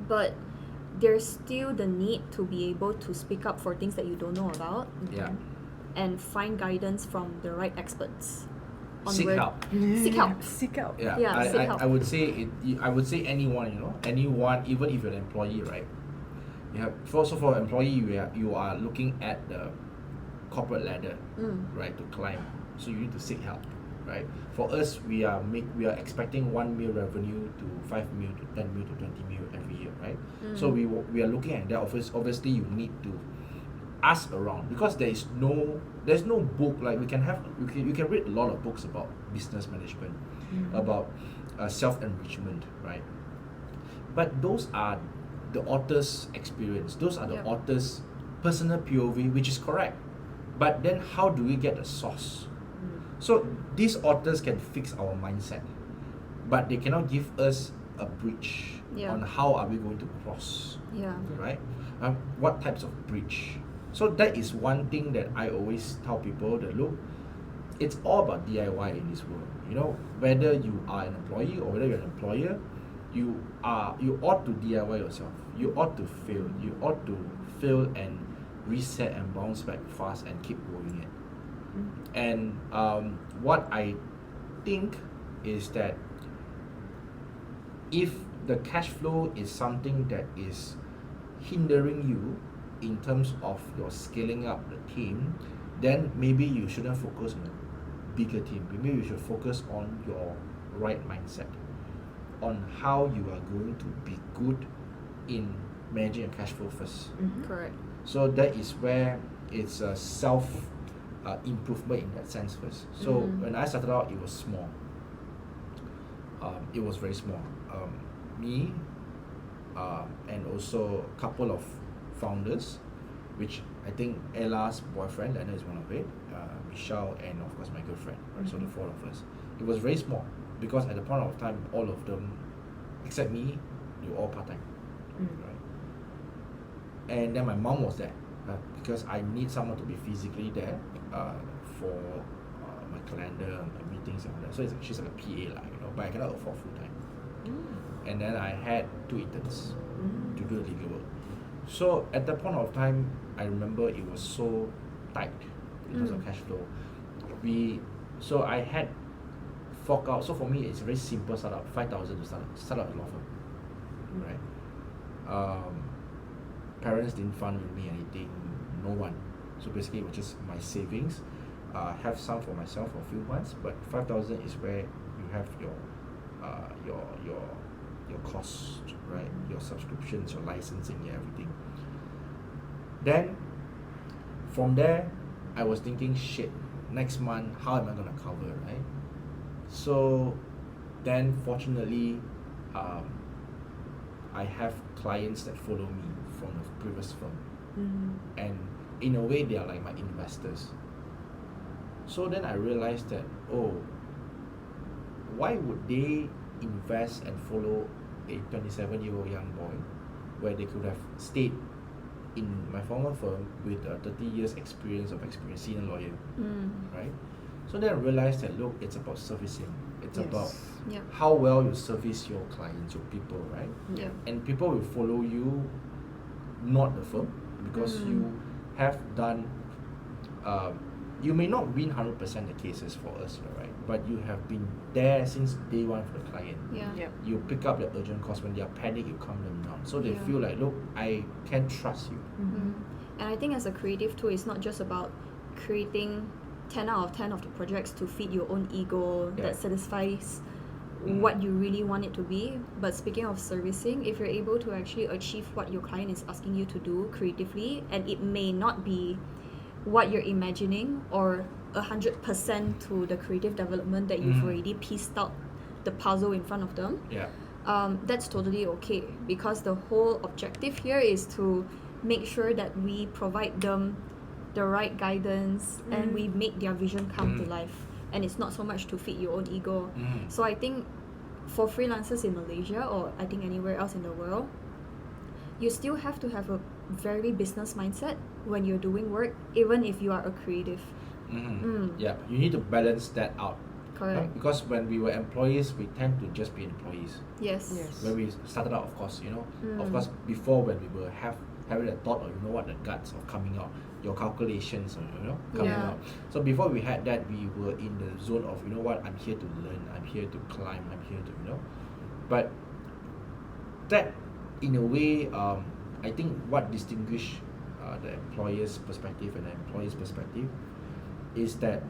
but there's still the need to be able to speak up for things that you don't know about Yeah. and find guidance from the right experts on Seek where help. Seek help. Seek out. Yeah, Yeah, seek help. I would say anyone, anyone, even if you're an employee, right? You have, also for an employee, you are looking at the corporate ladder, right, to climb. So you need to seek help, right? For us, we are expecting 1 mil revenue to 5 mil to 10 mil to 20 mil every year, right? So we are looking at that. Obviously, you need to ask around, because there's no book. Like you can read a lot of books about business management, about self-enrichment, right? But those are the author's experience. Those are the Yep. author's personal POV, which is correct. But then how do we get the source? So these authors can fix our mindset, but they cannot give us a bridge Yeah. on how are we going to cross, Yeah. right? What types of bridge? So that is one thing that I always tell people that, look, it's all about DIY in this world. Whether you are an employee or whether you're an employer, you ought to DIY yourself. You ought to fail. You ought to fail and reset and bounce back fast and keep going it. And what I think is that if the cash flow is something that is hindering you in terms of your scaling up the team, then maybe you shouldn't focus on a bigger team. Maybe you should focus on your right mindset. on how you are going to be good in managing your cash flow first. Correct. So that is where it's a self improvement in that sense first. So when I started out, it was small. It was very small. Me and also a couple of founders, which I think Ella's boyfriend, Lena is one of it, Michelle, and of course my girlfriend, right? So the four of us. It was very small because at the point of time, all of them, except me, they were all part-time, right? And then my mom was there because I need someone to be physically there for my calendar, my meetings and all that. So she's like a PA, but I cannot afford full-time. And then I had 2 interns to do the legal work. So at that point of time, I remember it was so tight in terms of cash flow. So I had fork out. So for me, it's a very simple startup, 5,000 to start up a law firm, right? Parents didn't fund with me anything, no one. So basically, it was just my savings. Have some for myself for a few months, but 5,000 is where you have your costs, right? Your subscriptions, your licensing, everything. Then from there, I was thinking, shit, next month, how am I gonna cover, right? So then fortunately, I have clients that follow me from the previous firm, and in a way, they are like my investors. So then I realized that, why would they invest and follow a 27-year-old young boy where they could have stayed in my former firm with a 30 years experience, senior lawyer, right? So then I realized that, look, it's about servicing. It's about how well you service your clients, your people, right? And people will follow you, not the firm, because you have done, you may not win 100% the cases for us, right? But you have been there since day one for the client. You pick up the urgent calls. When they are panicked, you calm them down. So they feel like, look, I can trust you. And I think as a creative too, it's not just about creating 10 out of 10 of the projects to feed your own ego that satisfies what you really want it to be. But speaking of servicing, if you're able to actually achieve what your client is asking you to do creatively, and it may not be what you're imagining or 100% to the creative development that you've already pieced out the puzzle in front of them, that's totally okay, because the whole objective here is to make sure that we provide them the right guidance and we make their vision come to life. And it's not so much to feed your own ego. So I think for freelancers in Malaysia, or I think anywhere else in the world, you still have to have a very business mindset when you're doing work, even if you are a creative. Yeah, you need to balance that out. Correct. Because when we were employees, we tend to just be employees. Yes. When we started out, of course, of course, before when we were having a thought, or what the guts of coming out, your calculations, coming out. So before we had that, we were in the zone of, I'm here to learn, I'm here to climb, I'm here to, But that, in a way, I think what distinguish the employer's perspective and the employee's perspective is that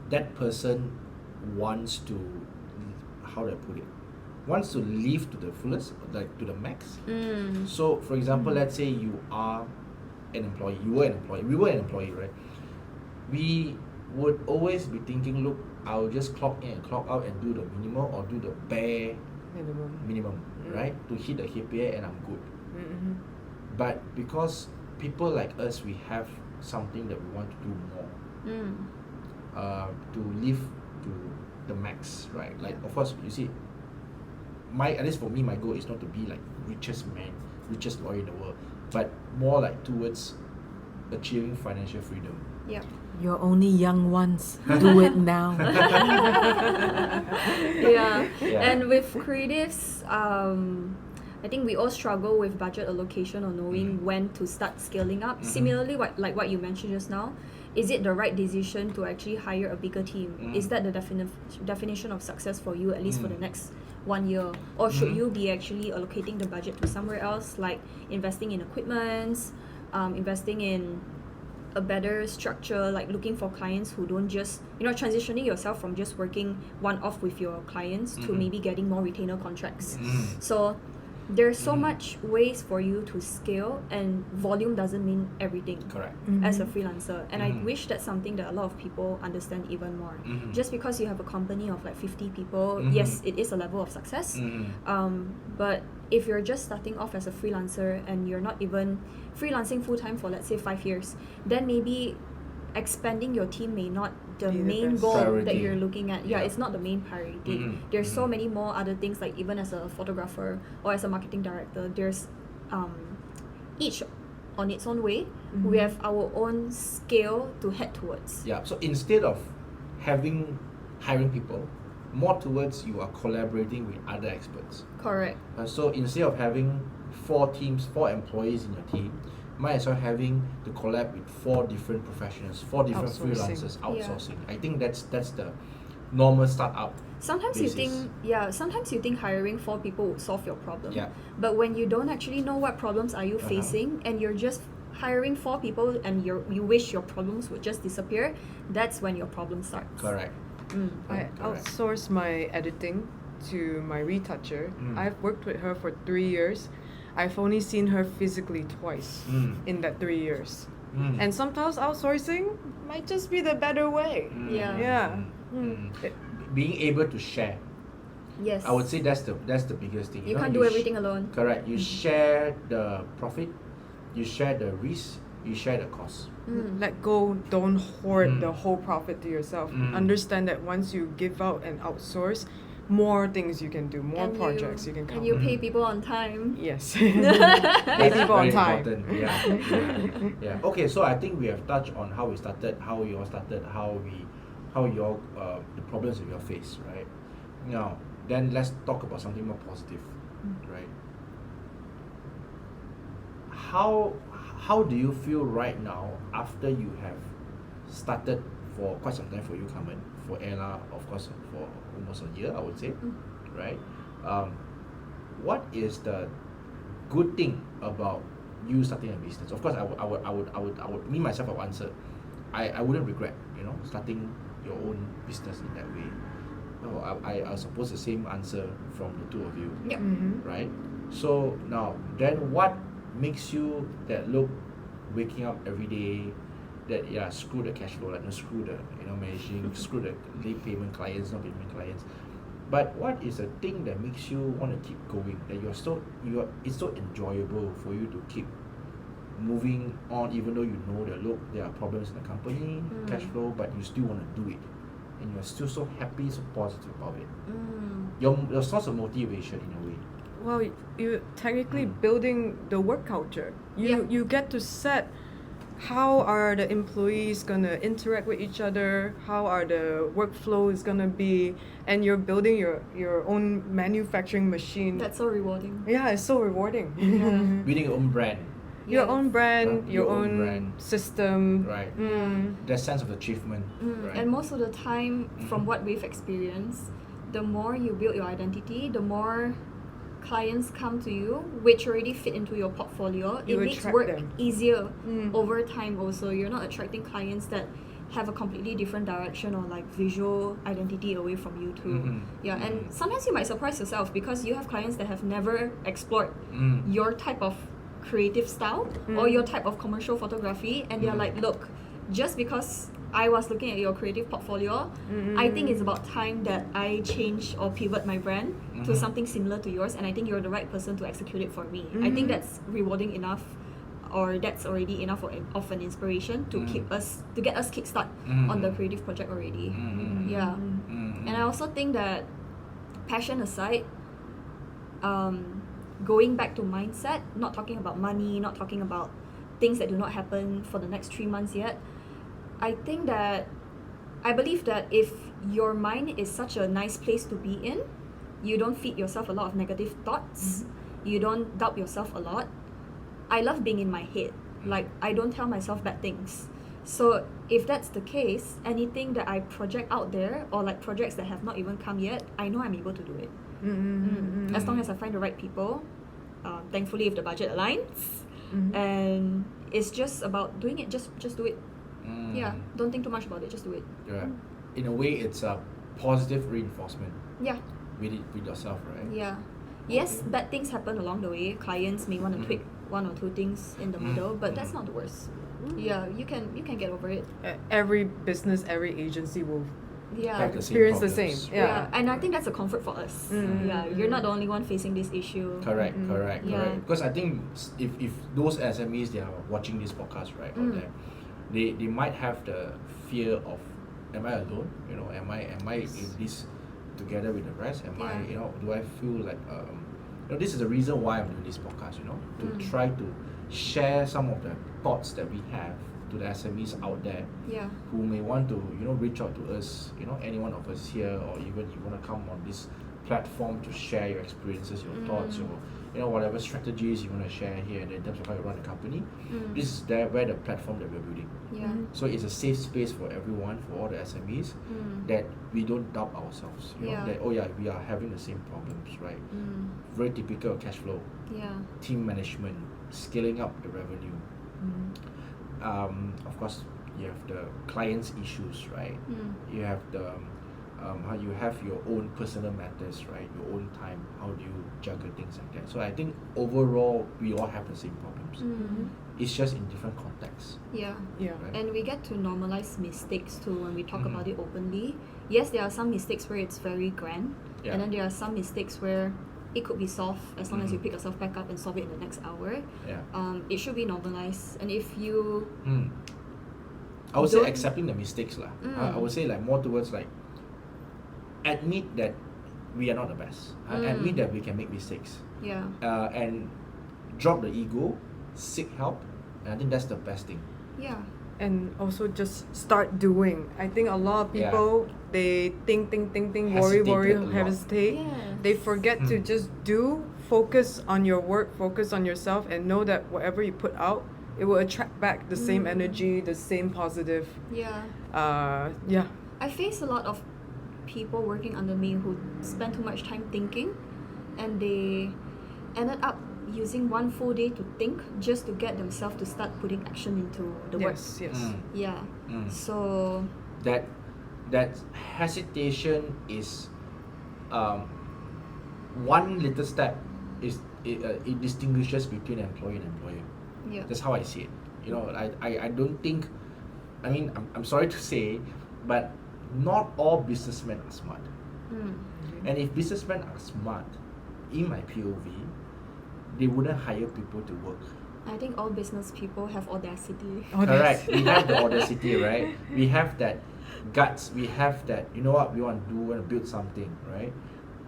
that person wants to, how do I put it, wants to live to the fullest, like to the max. So for example, let's say you are an employee, we were an employee, right? We would always be thinking, look, I'll just clock in and clock out and do the minimum or do the bare minimum, right? To hit the KPI and I'm good. But because people like us, we have something that we want to do more, to live to the max, right? Like, of course, you see, at least for me, my goal is not to be like richest lawyer in the world, but more like towards achieving financial freedom. You're only young ones. Do it now. And with creatives, I think we all struggle with budget allocation or knowing when to start scaling up. Similarly, like what you mentioned just now, is it the right decision to actually hire a bigger team? Is that the definition of success for you, at least for the next 1 year? Or should you be actually allocating the budget to somewhere else, like investing in equipments, investing in a better structure, like looking for clients who don't just, transitioning yourself from just working one-off with your clients to maybe getting more retainer contracts. So there's so much ways for you to scale, and volume doesn't mean everything Correct. as a freelancer. And I wish that's something that a lot of people understand even more. Just because you have a company of like 50 people, yes, it is a level of success. But if you're just starting off as a freelancer and you're not even freelancing full-time for, let's say, 5 years, then maybe expanding your team may not the Be the main best goal priority. that you're looking at. Yeah, Yeah. it's not the main priority. There's so many more other things, like even as a photographer or as a marketing director, there's each on its own way. We have our own scale to head towards. Yeah. So instead of hiring people, more towards you are collaborating with other experts. Correct. So instead of having 4 employees in your team, might as well having to collab with 4 different professionals, 4 different Outsourcing. freelancers Yeah. outsourcing. I think that's the normal startup. Sometimes basis. you think hiring 4 people would solve your problem. Yeah. But when you don't actually know what problems are you Uh-huh. facing, and you're just hiring 4 people and you wish your problems would just disappear, that's when your problem starts. Correct. I Correct. outsourced my editing to my retoucher. Mm. I've worked with her for 3 years. I've only seen her physically twice in that 3 years. And sometimes outsourcing might just be the better way. Yeah. Yeah. Being able to share, Yes. I would say that's the biggest thing. you know, can't do sh- everything alone. Correct. You share the profit, you share the risk, you share the cost. Let go, don't hoard Mm. the whole profit to yourself. Mm. Understand that once you give out and outsource, more things you can do, more And projects you can and come. you pay people on time. Yes. That's Pay people on very time. important. Yeah. Okay, so I think we have touched on how we started, how you all started, how you all the problems that you all face, right? Now, then let's talk about something more positive, right? How do you feel right now after you have started for quite some time for you, Carmun, for Ella, of course, for almost a year, I would say, right? What is the good thing about you starting a business? Of course, I would me myself, I would answer, I wouldn't regret, starting your own business in that way. No, I suppose the same answer from the two of you, Yep. right? So now, then what makes you that look waking up every day, that screw the cash flow, like no, screw the managing, screw the late payment clients, not payment clients. But what is the thing that makes you want to keep going? That it's so enjoyable for you to keep moving on, even though you know that there are problems in the company, cash flow, but you still want to do it, and you're still so happy, so positive about it. Your source of motivation in a way. Well, you technically building the work culture. You get to set how are the employees gonna interact with each other, how are the workflows gonna be, and you're building your own manufacturing machine. That's so rewarding. Yeah, it's so rewarding. Building your own brand, Your Yes. own brand, Your your own own brand. system. right? Mm. That sense of achievement, right? And most of the time, from what we've experienced, the more you build your identity, the more clients come to you, which already fit into your portfolio. You It makes attract work them. easier Mm. over time also. You're not attracting clients that have a completely different direction or like visual identity away from you too. Mhm. Yeah, and sometimes you might surprise yourself because you have clients that have never explored your type of creative style or your type of commercial photography, and they're like, look, just because I was looking at your creative portfolio, I think it's about time that I change or pivot my brand to something similar to yours, and I think you're the right person to execute it for me. I think that's rewarding enough, or that's already enough of an inspiration to get us kickstart on the creative project already. Yeah. And I also think that, passion aside, going back to mindset, not talking about money, not talking about things that do not happen for the next 3 months yet, I believe that if your mind is such a nice place to be in, you don't feed yourself a lot of negative thoughts, you don't doubt yourself a lot. I love being in my head. Like, I don't tell myself bad things. So if that's the case, anything that I project out there, or like projects that have not even come yet, I know I'm able to do it. As long as I find the right people, thankfully if the budget aligns, and it's just about doing it. Just do it. Mm. Yeah, don't think too much about it. Just do it. Yeah. In a way, it's a positive reinforcement Yeah, with yourself, right? yeah. Yes, Okay. bad things happen along the way. Clients may want to tweak one or two things in the middle, but that's Mhm. not the worst. Yeah, you can get over it. Every business, every agency will Yeah. Have the same experience the problems, same. right? Yeah. Yeah, and I think that's a comfort for us. Mm. Yeah, you're not the only one facing this issue. Correct, correct, Yeah. correct. Because I think if those SMEs they are watching this podcast right out there, they might have the fear of, am I alone? You know, am I in this together with the rest? Am I, Yeah. you know, do I feel like this is the reason why I'm doing this podcast, you know, to try to share some of the thoughts that we have to the SMEs out there Yeah. who may want to, you know, reach out to us, you know, any one of us here, or even you want to come on this platform to share your experiences, your thoughts, your, you know, whatever strategies you want to share here in terms of how you run the company. This is where the platform that we're building. Yeah. So it's a safe space for everyone, for all the SMEs, that we don't doubt ourselves. You know, Yeah. that oh yeah, we are having the same problems, right? Very typical of cash flow, Yeah. team management, scaling up the revenue. Of course, you have the clients' issues, right? You have the how you have your own personal matters, right? Your own time. How do you juggle things like that? So I think overall, we all have the same problems. It's just in different contexts, Yeah. Yeah. right? And we get to normalize mistakes too when we talk Mhm. about it openly. Yes, there are some mistakes where it's very grand, Yeah. and then there are some mistakes where it could be solved as long as you Mhm. pick yourself back up and solve it in the next hour. Yeah. It should be normalized, and if you I would say Don't- accepting the mistakes lah. I would say like more towards like admit that we are not the best. Admit that we can make mistakes. yeah And drop the ego, seek help, and I think that's the best thing. yeah And also just start doing. I think a lot of Yeah. people they think, worry, Hesitated a lot. hesitate. Yes. They forget to Hmm. just do, focus on your work, focus on yourself, and know that whatever you put out, it will attract back the same energy, the same positive. yeah Yeah. I face a lot of people working under me who spend too much time thinking, and they ended up using one full day to think just to get themselves to start putting action into the work. Yes. Yeah. Mm. So That hesitation is one little step it distinguishes between employee and employer. yeah. That's how I see it. You know, I don't think, I mean, I'm sorry to say, but not all businessmen are smart. And if businessmen are smart, in my POV, they wouldn't hire people to work. I think all business people have audacity. Correct. We have the audacity, right? We have that guts. We have that, you know what, we want to do, we want to build something, right?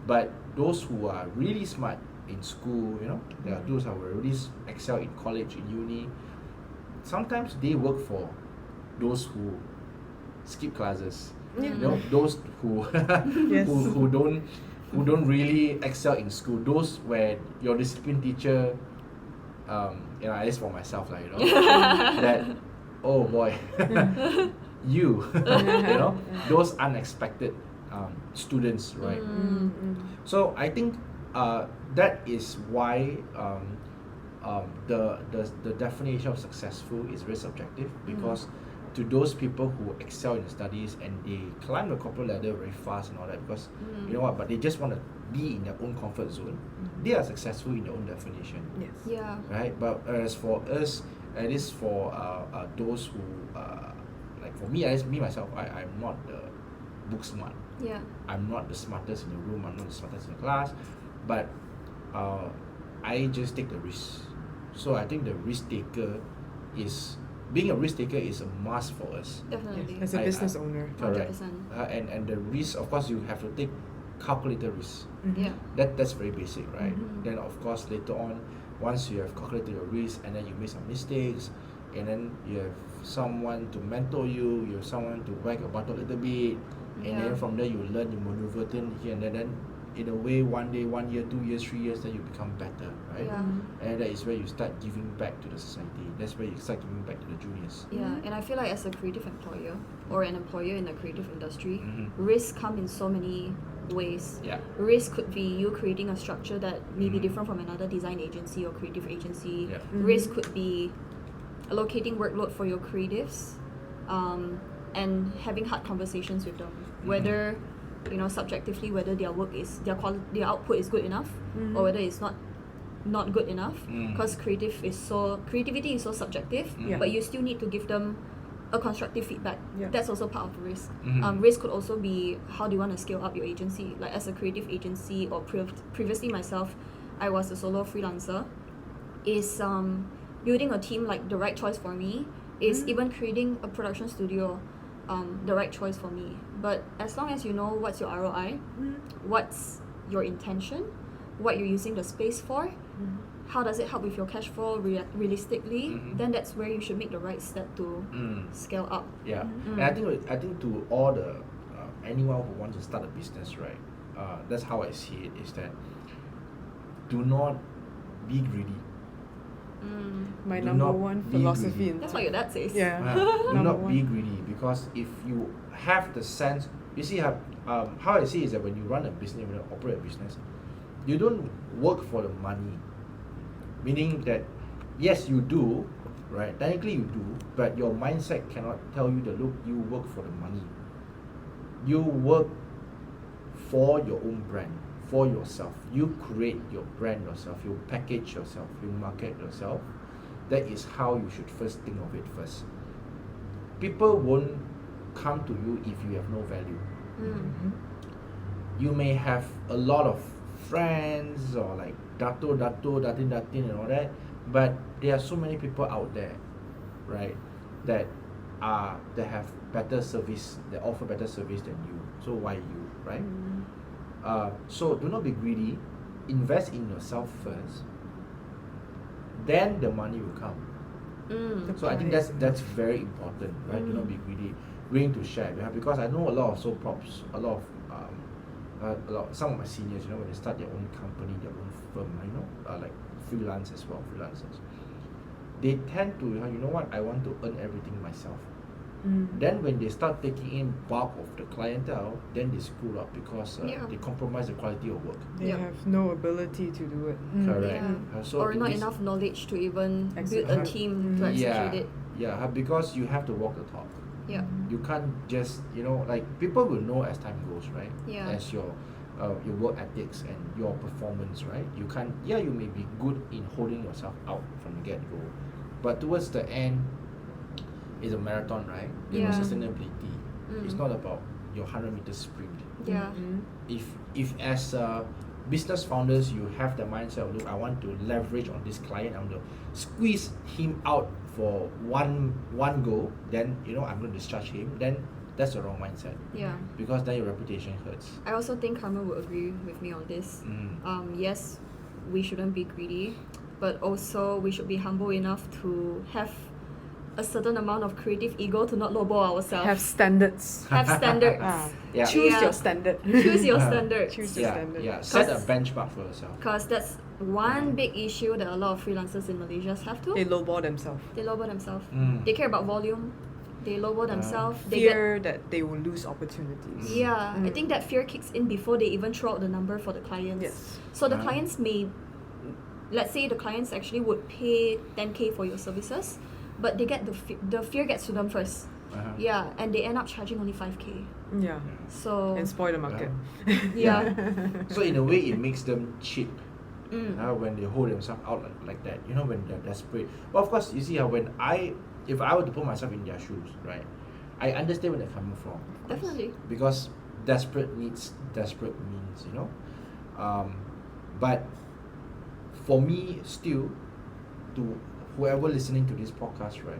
But those who are really smart in school, you know, there are those who are really excel in college, in uni, sometimes they work for those who skip classes. You know, those who Yes. who don't really excel in school. Those where your discipline teacher, you know, at least for myself, like, you know, that, oh boy, you know, those unexpected students, right? So I think that is why the definition of successful is very subjective, because to those people who excel in the studies and they climb the corporate ladder very fast and all that, because you know what, but they just want to be in their own comfort zone, they are successful in their own definition. Yes. Yeah. Right? But as for us, at least for those who like for me, at least me myself, I'm not the book smart. Yeah. I'm not the smartest in the room, I'm not the smartest in the class, but I just take the risk. So I think the risk taker is, being a risk taker is a must for us. Definitely. As a business owner. Correct. 100%. And the risk, of course, you have to take calculated risk. Yeah. That's very basic, right? Then of course later on, once you have calculated your risk and then you make some mistakes, and then you have someone to mentor you, you have someone to whack your butt a little bit, and Yeah. then from there you learn, you maneuver here and then in a way, 1 day, 1 year, 2 years, 3 years, then you become better, right? Yeah. And that is where you start giving back to the society. That's where you start giving back to the juniors. Yeah, and I feel like as a creative employer or an employer in the creative industry, Mhm. risks come in so many ways. Yeah. Risk could be you creating a structure that may be Mhm. different from another design agency or creative agency. Yeah. Risk could be allocating workload for your creatives, and having hard conversations with them, whether subjectively whether their work is their output is good enough, or whether it's not good enough, because creativity is so subjective, Yeah. but you still need to give them a constructive feedback. Yeah. That's also part of the risk. Mhm. Risk could also be how do you want to scale up your agency, like as a creative agency, or previously myself, I was a solo freelancer. Is building a team like the right choice for me? Is even creating a production studio the right choice for me? But as long as you know what's your ROI, what's your intention, what you're using the space for, how does it help with your cash flow realistically, then that's where you should make the right step to scale up. Yeah, and I think to all the anyone who wants to start a business, right? That's how I see it. Is that do not be greedy. My Do number not one be philosophy greedy. in That's what your dad says. Yeah. Do Number not be one. greedy, because if you have the sense, you see how I see is that when you run a business, when you operate a business, you don't work for the money. Meaning that yes, you do, right? Technically you do, but your mindset cannot tell you that look, you work for the money. You work for your own brand, for yourself. You create your brand yourself. You package yourself. You market yourself. That is how you should first think of it first. People won't come to you if you have no value. You may have a lot of friends or like datin and all that, but there are so many people out there, right, that have better service, that offer better service than you. So why you, right? So do not be greedy. Invest in yourself first. Then the money will come. So I think that's very important, right? Do not be greedy. Willing to share, because I know a lot of soul props, some of my seniors, when they start their own company, their own firm, like freelance as well, freelancers, they tend to, you know what, I want to earn everything myself. Then when they start taking in bulk of the clientele, then they screw up because they compromise the quality of work. They have no ability to do it. Correct. Yeah. So or in not this- enough knowledge to even build a Execute. team to yeah, execute it. yeah, because you have to walk the talk. Yeah. You can't just, like people will know as time goes, right? Yeah. As your work ethics and your performance, right? You can't. Yeah, you may be good in holding yourself out from the get go, but towards the end, it's a marathon, right? Yeah. Sustainability. It's not about your 100-meter sprint. Yeah. If as business founders you have the mindset of, look, I want to leverage on this client, I want to squeeze him out for one go, then I'm going to discharge him, then that's the wrong mindset, Yeah. because then your reputation hurts. I also think Carmun would agree with me on this. Yes, we shouldn't be greedy, but also we should be humble enough to have a certain amount of creative ego to not lowball ourselves. Have standards. Have standards. Yeah. Choose Yeah. your standard. Choose your standards. Choose your Yeah, standard. yeah. Set a 'Cause- benchmark for yourself. Because that's one big issue that a lot of freelancers in Malaysia have to. They lowball themselves. They lowball themselves. Mm. They care about volume. They lowball themselves. They Fear that they will lose opportunities. Yeah, I think that fear kicks in before they even throw out the number for the clients. Yes. So the Ah. clients may, let's say the clients actually would pay 10K for your services, but they get the fear gets to them first. Uh-huh. Yeah, and they end up charging only 5K. Yeah. So And spoil the market. yeah. So in a way, it makes them cheap. Mm. When they hold themselves out like that, when they're desperate. But of course, you see how if I were to put myself in their shoes, right, I understand where they're coming from. Definitely. Because desperate needs desperate means, but for me, still, to whoever listening to this podcast, right,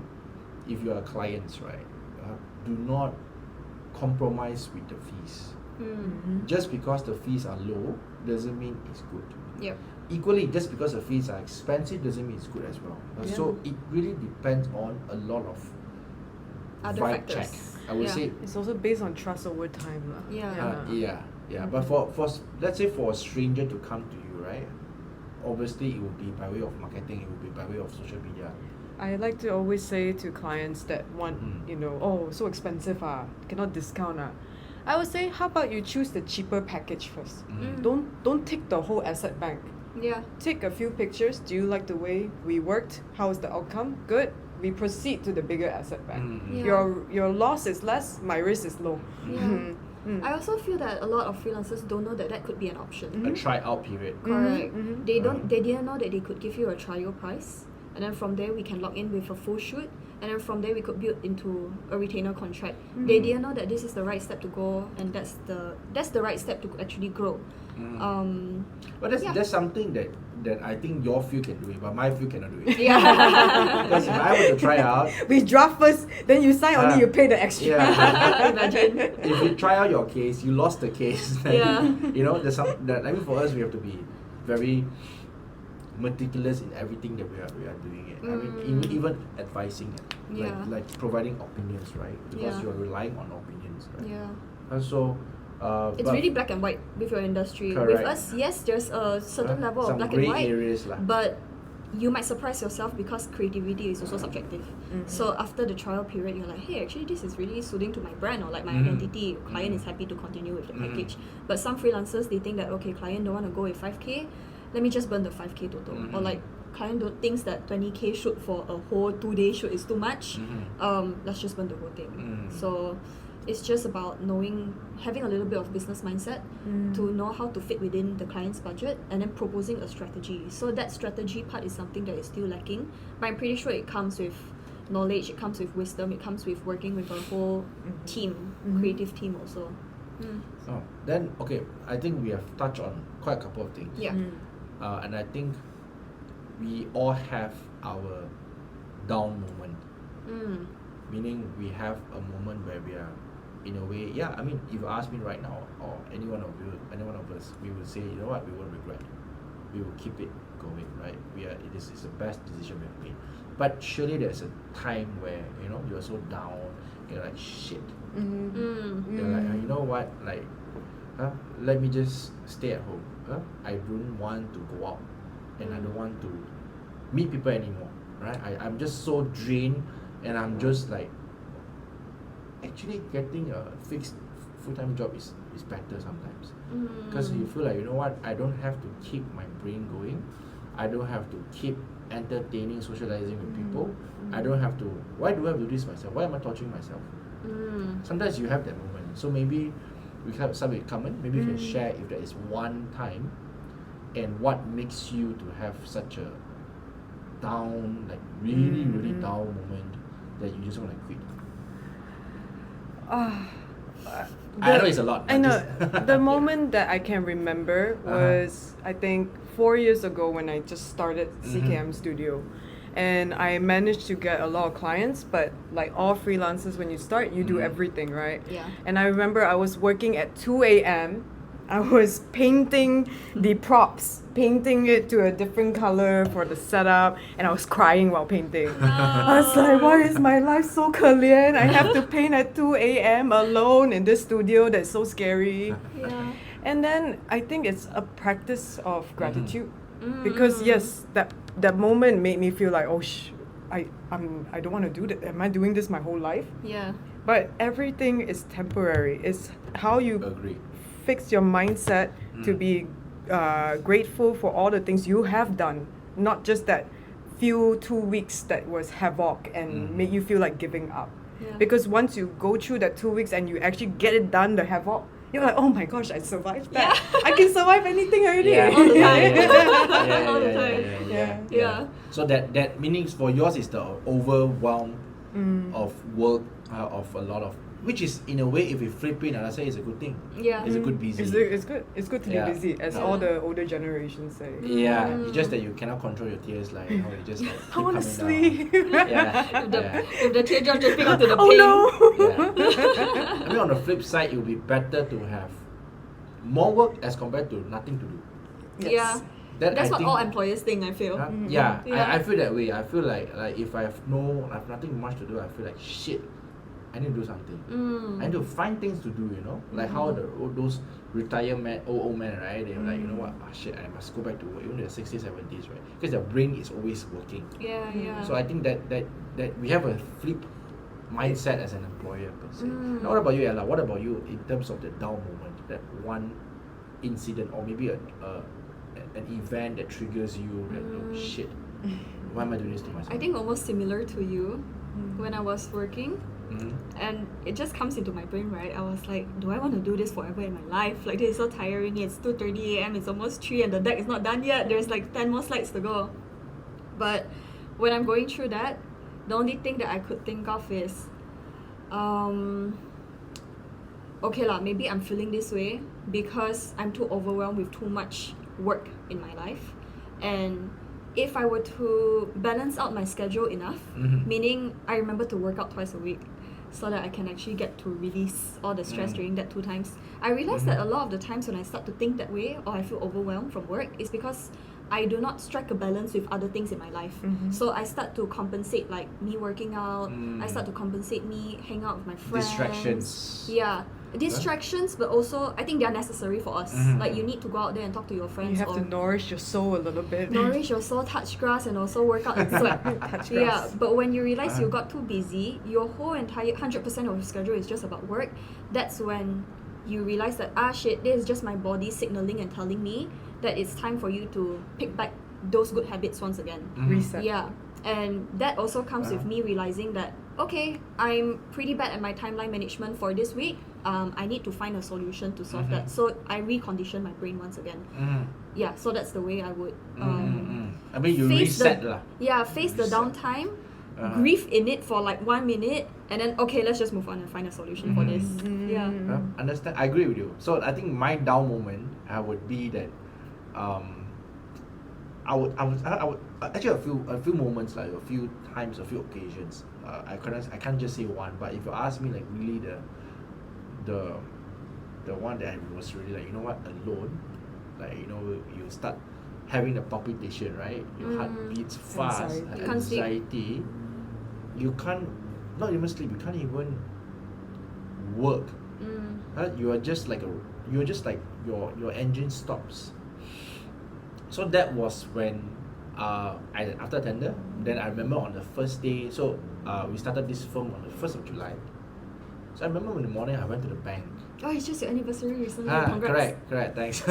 if you are clients, right, do not compromise with the fees. Just because the fees are low doesn't mean it's good. Yep. Equally, just because the fees are expensive doesn't mean it's good as well. So it really depends on a lot of Other vibe factors. check. I would Yeah. say It's also based on trust over time. Yeah. yeah. But for let's say for a stranger to come to you, right? Obviously, it would be by way of marketing. It would be by way of social media. I like to always say to clients that want, Mm. oh, so expensive, cannot discount. I would say, how about you choose the cheaper package first? Mm. Don't take the whole asset bank. Yeah. Take a few pictures. Do you like the way we worked? How is the outcome? Good. We proceed to the bigger asset bank. Mm. Yeah. Your loss is less, my risk is low. Yeah. Mm. I also feel that a lot of freelancers don't know that could be an option. A tryout period. Correct. Mhm. They didn't know that they could give you a trial price, and then from there we can log in with a full shoot, and then from there we could build into a retainer contract. They didn't know that this is the right step to go, and that's the right step to actually grow. But that's Yeah. that's something that I think your field can do it, but my field cannot do it. Yeah. Because if I were to try out, We draft first, then you sign, only you pay the extra. yeah. Imagine. If you try out your case, you lost the case. Then, Yeah. You know, there's some that I mean for us we have to be very meticulous in everything that we are doing it. I mean even advising it. Yeah. Like providing opinions, right? Because Yeah. you are relying on opinions, right? Yeah. And so It's but really black and white with your industry. With Correct. us, yes, there's a certain level of some black gray and white, areas lah. but you might surprise yourself because creativity is also subjective. So after the trial period, you're like, hey, actually this is really suiting to my brand or like my identity. Client is happy to continue with the package. But some freelancers, they think that, okay, client don't want to go with 5K, let me just burn the 5K total. Or like client don't thinks that 20K shoot for a whole 2-day shoot is too much. Let's just burn the whole thing. So it's just about having a little bit of business mindset to know how to fit within the client's budget and then proposing a strategy. So that strategy part is something that is still lacking, but I'm pretty sure it comes with knowledge, it comes with wisdom, it comes with working with a whole team, creative team also. Oh, then okay, I think we have touched on quite a couple of things. Yeah. And I think we all have our down moment. Meaning we have a moment where we are, in a way, yeah. I mean, if you ask me right now, or any one of us, we would say, you know what, we won't regret. We will keep it going, right? This is the best decision we have made. But surely there's a time where you're so down, you're like shit. You're like, you know what, like, let me just stay at home. I don't want to go out, and I don't want to meet people anymore, right? I'm just so drained, and I'm just like, actually getting a fixed full-time job is better sometimes, because you feel like, you know what, I don't have to keep my brain going, I don't have to keep entertaining, socializing with people. I don't have to, why do I have to do this myself? Why am I torturing myself? Sometimes you have that moment. So maybe we have some with Carmun, maybe you can share if there is one time and what makes you to have such a down, like really down moment that you just want to quit. I know it's a lot. I but know. just- The moment that I can remember was, I think, 4 years ago when I just started CKM Studio. And I managed to get a lot of clients, but like all freelancers, when you start, you do everything, right? Yeah. And I remember I was working at 2 a.m. I was painting the props, painting it to a different color for the setup, and I was crying while painting. I was like, why is my life so 可怜? I have to paint at 2 a.m. alone in this studio that's so scary. Yeah. And then I think it's a practice of gratitude. Because yes, that moment made me feel like, I don't want to do that. Am I doing this my whole life? Yeah. But everything is temporary. It's how you Agree. fix your mindset to be grateful for all the things you have done, not just that few 2 weeks that was havoc and made you feel like giving up. Yeah. Because once you go through that 2 weeks and you actually get it done, the havoc, you're like, oh my gosh, I survived that. I can survive anything already. Yeah. All the time. Yeah, All the time. Yeah. Yeah. So that meanings for yours is the overwhelm of work, of a lot of, which is in a way, if we flip it, I'll say it's a good thing. Yeah. It's a good busy. It's good to Yeah. be busy, as Yeah. all the older generations say. Yeah, it's just that you cannot control your tears, like you just like keep I want to coming down. sleep. Yeah. If the teardrop dripping onto the Oh paint. no! Yeah. I mean, on the flip side, it would be better to have more work as compared to nothing to do. Yeah. That That's I what think, all employers think, I feel. Yeah, Yeah. I feel that way. I feel like if I have nothing much to do, I feel like shit. I need to do something. I need to find things to do. Like how those retired old men, right? They're like, you know what? Shit, I must go back to work. Even in the 60s, 70s, right? Because their brain is always working. Yeah, yeah. So I think that we have a flip mindset as an employer per se. Now, what about you, Ella? What about you in terms of the down moment, that one incident or maybe an event that triggers you that oh shit, why am I doing this to myself? I think almost similar to you. When I was working, and it just comes into my brain, right? I was like, do I want to do this forever in my life? Like, this is so tiring. It's 2:30 a.m. It's almost 3 and the deck is not done yet. There's like 10 more slides to go. But when I'm going through that, the only thing that I could think of is, okay lah, maybe I'm feeling this way because I'm too overwhelmed with too much work in my life. And if I were to balance out my schedule enough, meaning I remember to work out twice a week so that I can actually get to release all the stress during that 2 times, I realized that a lot of the times when I start to think that way or I feel overwhelmed from work is because I do not strike a balance with other things in my life. So I start to compensate, like me working out, I start to compensate me hanging out with my friends. Distractions. Yeah. Distractions, but also I think they are necessary for us. Like you need to go out there and talk to your friends. You have or to nourish your soul a little bit. nourish your soul, touch grass, and also work out and sweat. Touch Yeah, grass. but when you realize you got too busy, your whole entire 100% of your schedule is just about work. That's when you realize that shit, this is just my body signaling and telling me that it's time for you to pick back those good habits once again. Reset. Yeah, and that also comes with me realizing that okay, I'm pretty bad at my timeline management for this week. I need to find a solution to solve that. So I recondition my brain once again. Yeah, so that's the way I would. I mean, you face reset the, lah. Yeah, face the downtime, grieve in it for like 1 minute, and then okay, let's just move on and find a solution for this. Yeah. Understand? I agree with you. So I think my down moment would be that I would actually a few moments, like a few times, a few occasions. I can't just say one, but if you ask me, like really the one that I was really like, you know what, alone, like you know, you start having the palpitation, right? Your heart beats fast, Anxiety. You can't sleep. anxiety. You can't not even sleep. You can't even work. You are just like your engine stops. So that was when after tender, then I remember on the first day. So we started this firm on the 1st of July. So I remember in the morning I went to the bank. Oh, it's just your anniversary recently. Congrats. Correct, thanks.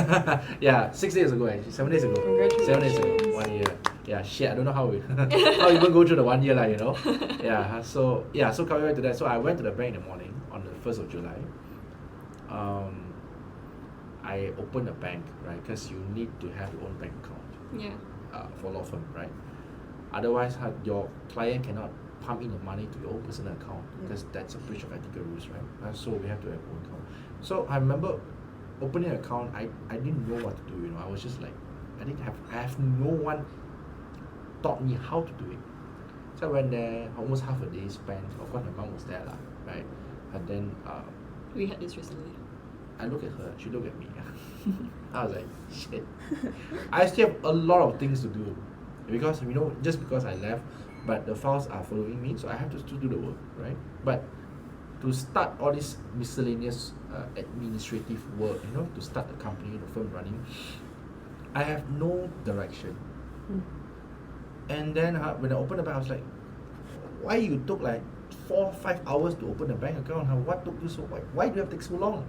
Yeah, 6 days ago actually, 7 days ago. Congratulations. 7 days ago, 1 year. Yeah, shit, I don't know how we how even go through the 1 year lah, you know. So coming back to that, so I went to the bank in the morning on the 1st of July. I opened a bank, right? Because you need to have your own bank account. Yeah. For law firm, right? Otherwise, your client cannot pump in the money to your own personal account because that's a breach of ethical rules, right? So we have to have our own account. So I remember opening an account. I didn't know what to do. You know, I was just like, I have no one taught me how to do it. So I went there, almost half a day spent. Of course, my mom was there, lah, right? And then We had this recently. I look at her, she looked at me. I was like, shit. I still have a lot of things to do. Because, you know, just because I left, but the files are following me, so I have to still do the work, right? But to start all this miscellaneous administrative work, you know, to start the company, the firm running, I have no direction. And then when I opened the bank, I was like, why you took like 4 or 5 hours to open a bank account? What took you so why do you have to take so long?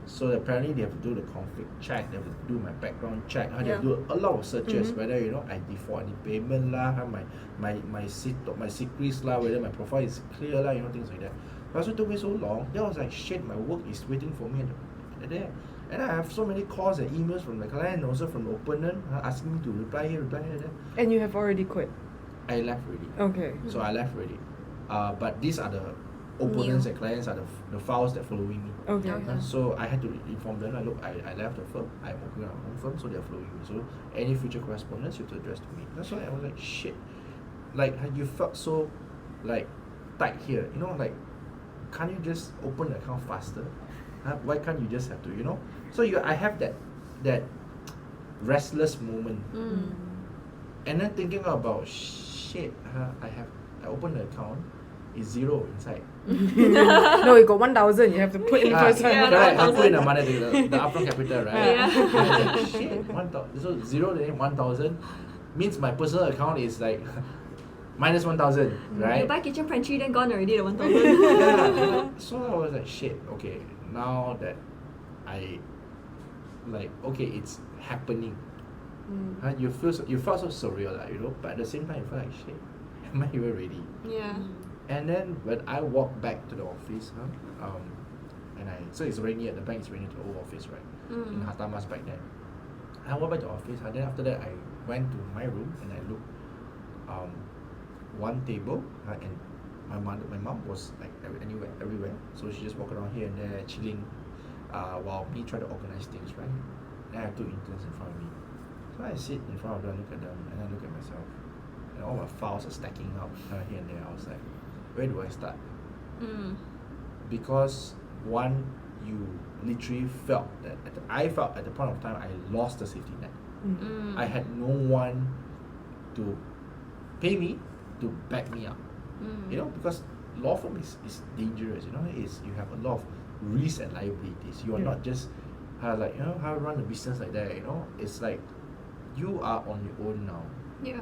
So apparently they have to do the conflict check, they have to do my background check, they have to do a lot of searches, whether you know I default any payment lah, my secrets lah, whether my profile is clear lah, you know, things like that. But also took me so long. Then I was like, shit, my work is waiting for me at there. And I have so many calls and emails from the client and also from the opponent asking me to reply here, there. And you have already quit. I left already. Okay. So I left already. But these are the opponents and clients are the files that following me. Okay. So I had to inform them, look, I left the firm, I'm opening my own firm, so they're following me. So any future correspondence you have to address to me. That's why I was like, shit. Like, you felt so, like, tight here, you know, like, can't you just open the account faster? Why can't you just have to, you know? So I have that restless moment. And then thinking about, shit, I opened the account, it's zero inside. No, you got 1,000. You have to put in first. Correct, I put in the money, the upfront capital, right? Yeah. Like, shit, 1,000. So 0 then 1,000 means my personal account is like minus 1,000, right? You buy kitchen pantry, then gone already the 1,000. Yeah. So I was like, shit, okay, now that I, like, okay, it's happening. Huh? You felt so surreal, like, you know, but at the same time, you feel like, shit, am I even ready? Yeah. And then when I walked back to the office, so it's very near, the bank is very near to the old office, right? In Hatamas back then. I walked back to the office, and then after that, I went to my room and I looked, one table, and my mom was like everywhere, so she just walked around here and there, chilling, while me try to organize things, right? Then I have two interns in front of me. So I sit in front of them, look at them, and I look at myself. And all my files are stacking up here and there. I was like, where do I start? Because one, you literally felt that I felt at the point of time I lost the safety net. I had no one to pay me to back me up. You know, because law firm is dangerous. You know, you have a lot of risks and liabilities. You are not just like, you know, how to run a business like that. You know, it's like you are on your own now. Yeah.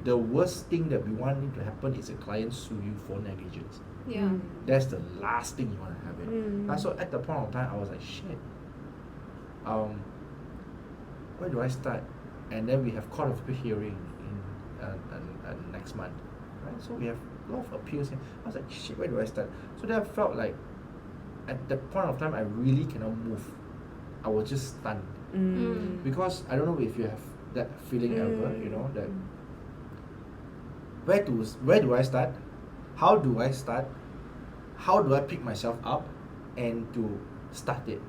The worst thing that we want it to happen is a client sue you for negligence. Yeah. That's the last thing you want to have it. So at the point of time, I was like, shit. Where do I start? And then we have court of appeal hearing in next month, right? So we have a lot of appeals. I was like, shit, where do I start? So then I felt like, at the point of time, I really cannot move. I was just stunned. Because I don't know if you have that feeling ever, you know, that where do I start? How do I start? How do I pick myself up and to start it,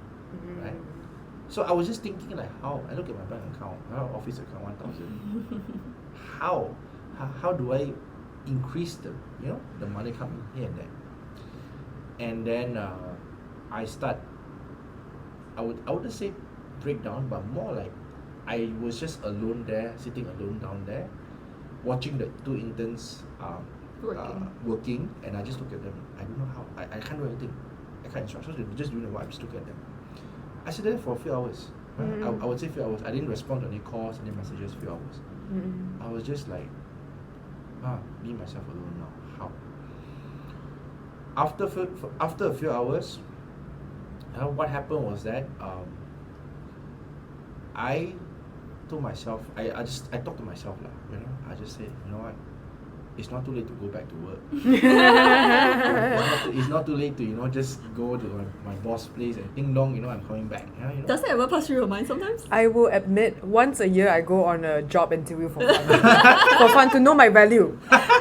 right? So I was just thinking like, how? I look at my bank account, my office account, 1,000. How do I increase the money coming here and there? And then I wouldn't say breakdown, but more like I was just alone there, sitting alone down there, watching the two interns working, and I just look at them. I don't know how. I can't do anything. I can't instruct. So they're just doing the work. I'm just looking at them. I sat there for a few hours. I would say few hours. I didn't respond to any calls, any messages. Few hours. I was just like, me myself alone now. How? After a few hours, what happened was that I told myself, I talked to myself lah. You know, I just said, you know what? It's not too late to go back to work. It's not too late to just go to my boss place and ding dong, I'm coming back. You know? Does that ever pass through your mind sometimes? I will admit, once a year I go on a job interview for fun. For fun, to know my value.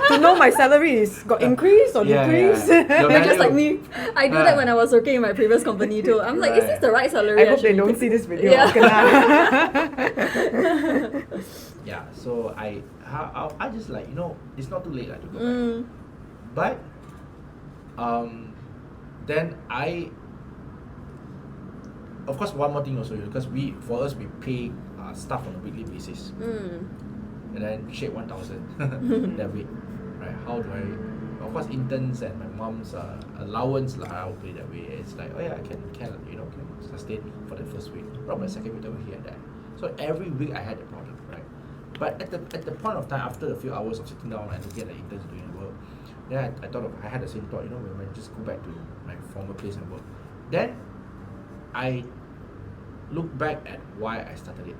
To know my salary is got increased or decreased. You're just like me. I do that when I was working in my previous company too. I'm like, is this the right salary? I hope they don't see this video. Yeah. Yeah, so I just like, it's not too late to go back. But then of course, one more thing also, because for us we pay staff on a weekly basis, and then shade 1,000 that week, right? How do I? Of course, interns and my mom's allowance I will pay that way. It's like, oh yeah, I can sustain me for the first week. Probably the second week over here and there. So every week I had a problem, right? But at the point of time, after a few hours of sitting down and looking at the interns doing the work, then I had the same thought, when I just go back to my former place and work. Then I look back at why I started it.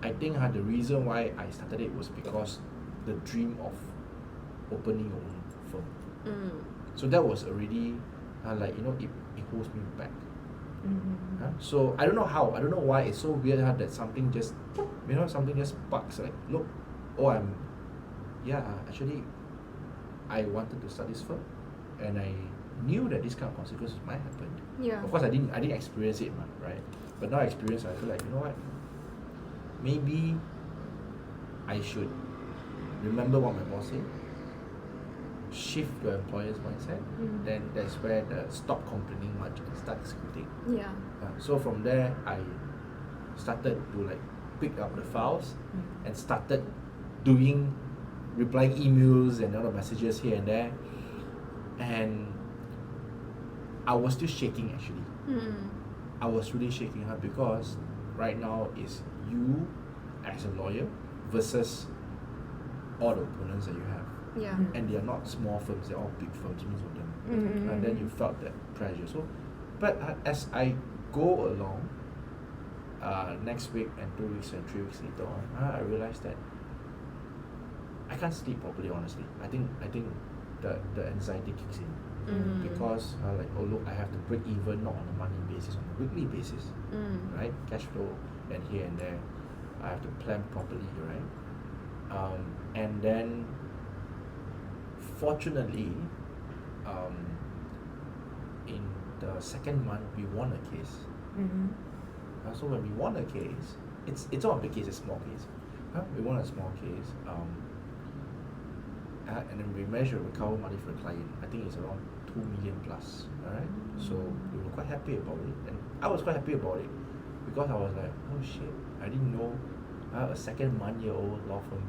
I think the reason why I started it was because the dream of opening your own firm. So that was already it holds me back. So I don't know how, I don't know why it's so weird that something just sparks like, look, actually I wanted to start this firm, and I knew that this kind of consequences might happen. Yeah. Of course I didn't experience it, right? But now I experience, I feel like, you know what? Maybe I should remember what my boss said, shift your employer's mindset, then that's where the stop complaining much and start executing. Yeah. So from there, I started to pick up the files and started replying emails and other messages here and there, and I was still shaking actually. I was really shaking her because right now is you as a lawyer versus all the opponents that you have. Yeah. And they are not small firms, they're all big firms, most of them. Mm-hmm. And then you felt that pressure. So, but as I go along, next week and 2 weeks and 3 weeks later on, I realized that I can't sleep properly. Honestly, I think the anxiety kicks in because like, oh look, I have to break even not on a monthly basis, on a weekly basis, right? Cash flow and here and there, I have to plan properly, right? And then fortunately, in the second month we won a case. So when we won a case, it's not a big case, it's a small case. We won a small case, and then we managed to recover money for the client. I think it's around 2 million plus. Alright, so we were quite happy about it, and I was quite happy about it because I was like, oh shit, I didn't know a second 1-year-old law firm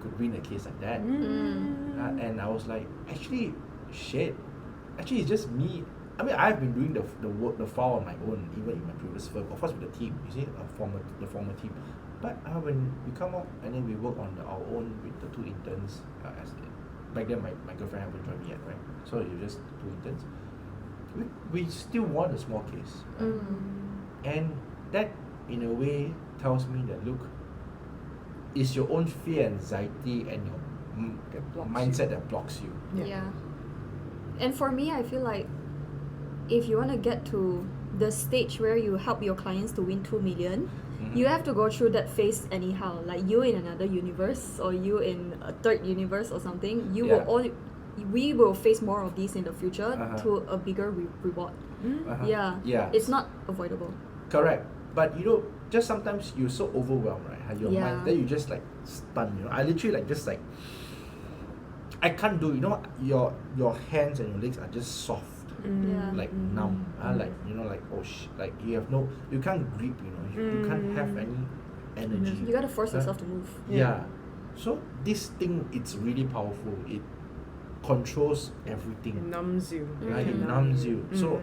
could win a case like that. And I was like, actually, shit, actually it's just me. I mean, I've been doing the work, the file on my own, even in my previous firm, of course with the team, you see, the former team. But when we come out and then we work on our own with the 2 interns, back then my girlfriend haven't joined me yet, right? So it was just 2 interns. We still won a small case, right? And that, in a way, tells me that look, it's your own fear, anxiety, and your mindset that blocks you. Yeah. And for me, I feel like if you want to get to the stage where you help your clients to win 2 million, you have to go through that phase anyhow. Like you in another universe or you in a third universe or something, we will face more of these in the future to a bigger reward. Yeah. It's not avoidable. Correct. But you know, just sometimes you're so overwhelmed, right? Your mind, then you just like stunned, you know. I literally like just like I can't do, you know, your hands and your legs are just soft. Like numb, like, you know, like like you can't grip, you know, you can't have any energy. You gotta force yourself to move. Yeah. So this thing, it's really powerful. It controls everything. It numbs you. Right? It numbs you. So